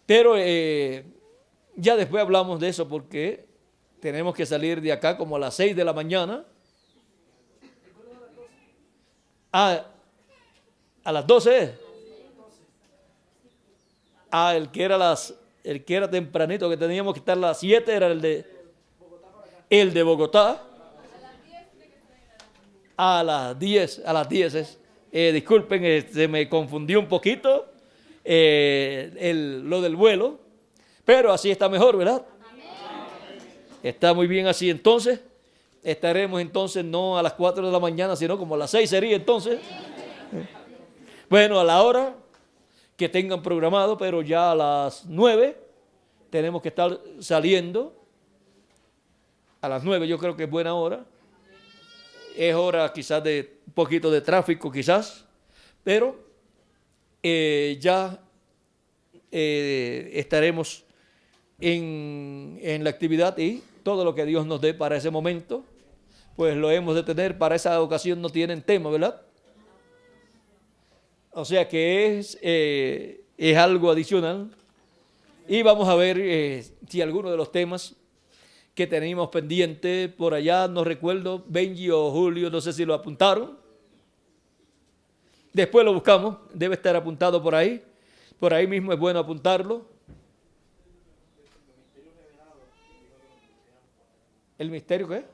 Pero ya después hablamos de eso porque tenemos que salir de acá como a las 6 de la mañana. Ah, a las 12. Ah, el que era tempranito, que teníamos que estar a las 7, era el de Bogotá. A las 10 es. Disculpen, se me confundió un poquito lo del vuelo, pero así está mejor, ¿verdad? Está muy bien así. Entonces, estaremos entonces no a las 4 de la mañana, sino como a las 6 sería entonces. Bueno, a la hora que tengan programado, pero ya a las 9 tenemos que estar saliendo. A las 9 yo creo que es buena hora. Es hora quizás de un poquito de tráfico quizás, pero ya estaremos en la actividad y todo lo que Dios nos dé para ese momento, pues lo hemos de tener. Para esa ocasión no tienen tema, ¿verdad? O sea que es algo adicional. Y vamos a ver si alguno de los temas que teníamos pendiente por allá, no recuerdo, Benji o Julio, no sé si lo apuntaron. Después lo buscamos, debe estar apuntado por ahí. Por ahí mismo es bueno apuntarlo. ¿El misterio qué?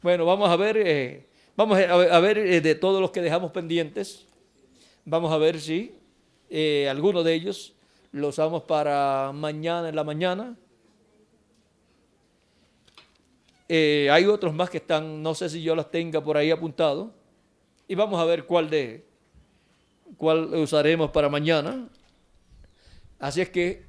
Bueno, vamos a ver, de todos los que dejamos pendientes, vamos a ver si alguno de ellos lo usamos para mañana en la mañana. Hay otros más que están, no sé si yo los tenga por ahí apuntado. Y vamos a ver cuál usaremos para mañana. Así es que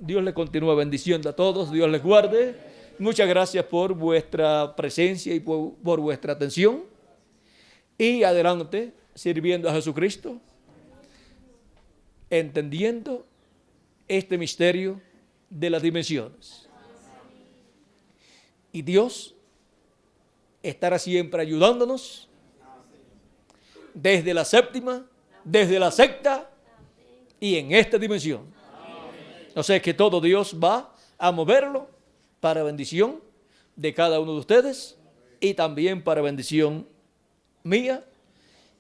Dios les continúa bendiciendo a todos, Dios les guarde. Muchas gracias por vuestra presencia y por vuestra atención. Y adelante, sirviendo a Jesucristo, entendiendo este misterio de las dimensiones. Y Dios estará siempre ayudándonos desde la séptima, desde la sexta y en esta dimensión. O sea que todo Dios va a moverlo para bendición de cada uno de ustedes y también para bendición mía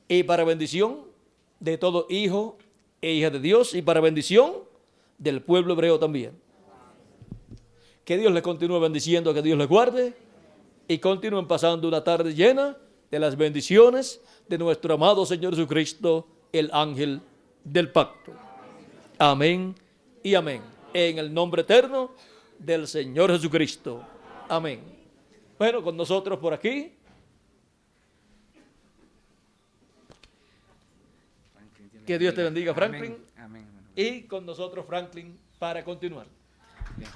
y para bendición de todo hijo e hija de Dios y para bendición del pueblo hebreo también. Que Dios les continúe bendiciendo, que Dios les guarde y continúen pasando una tarde llena de las bendiciones de nuestro amado Señor Jesucristo, el ángel del pacto. Amén y amén. En el nombre eterno del Señor Jesucristo. Amén. Bueno, con nosotros por aquí. Que Dios te bendiga, Franklin. Amén. Y con nosotros, Franklin, para continuar. Bien.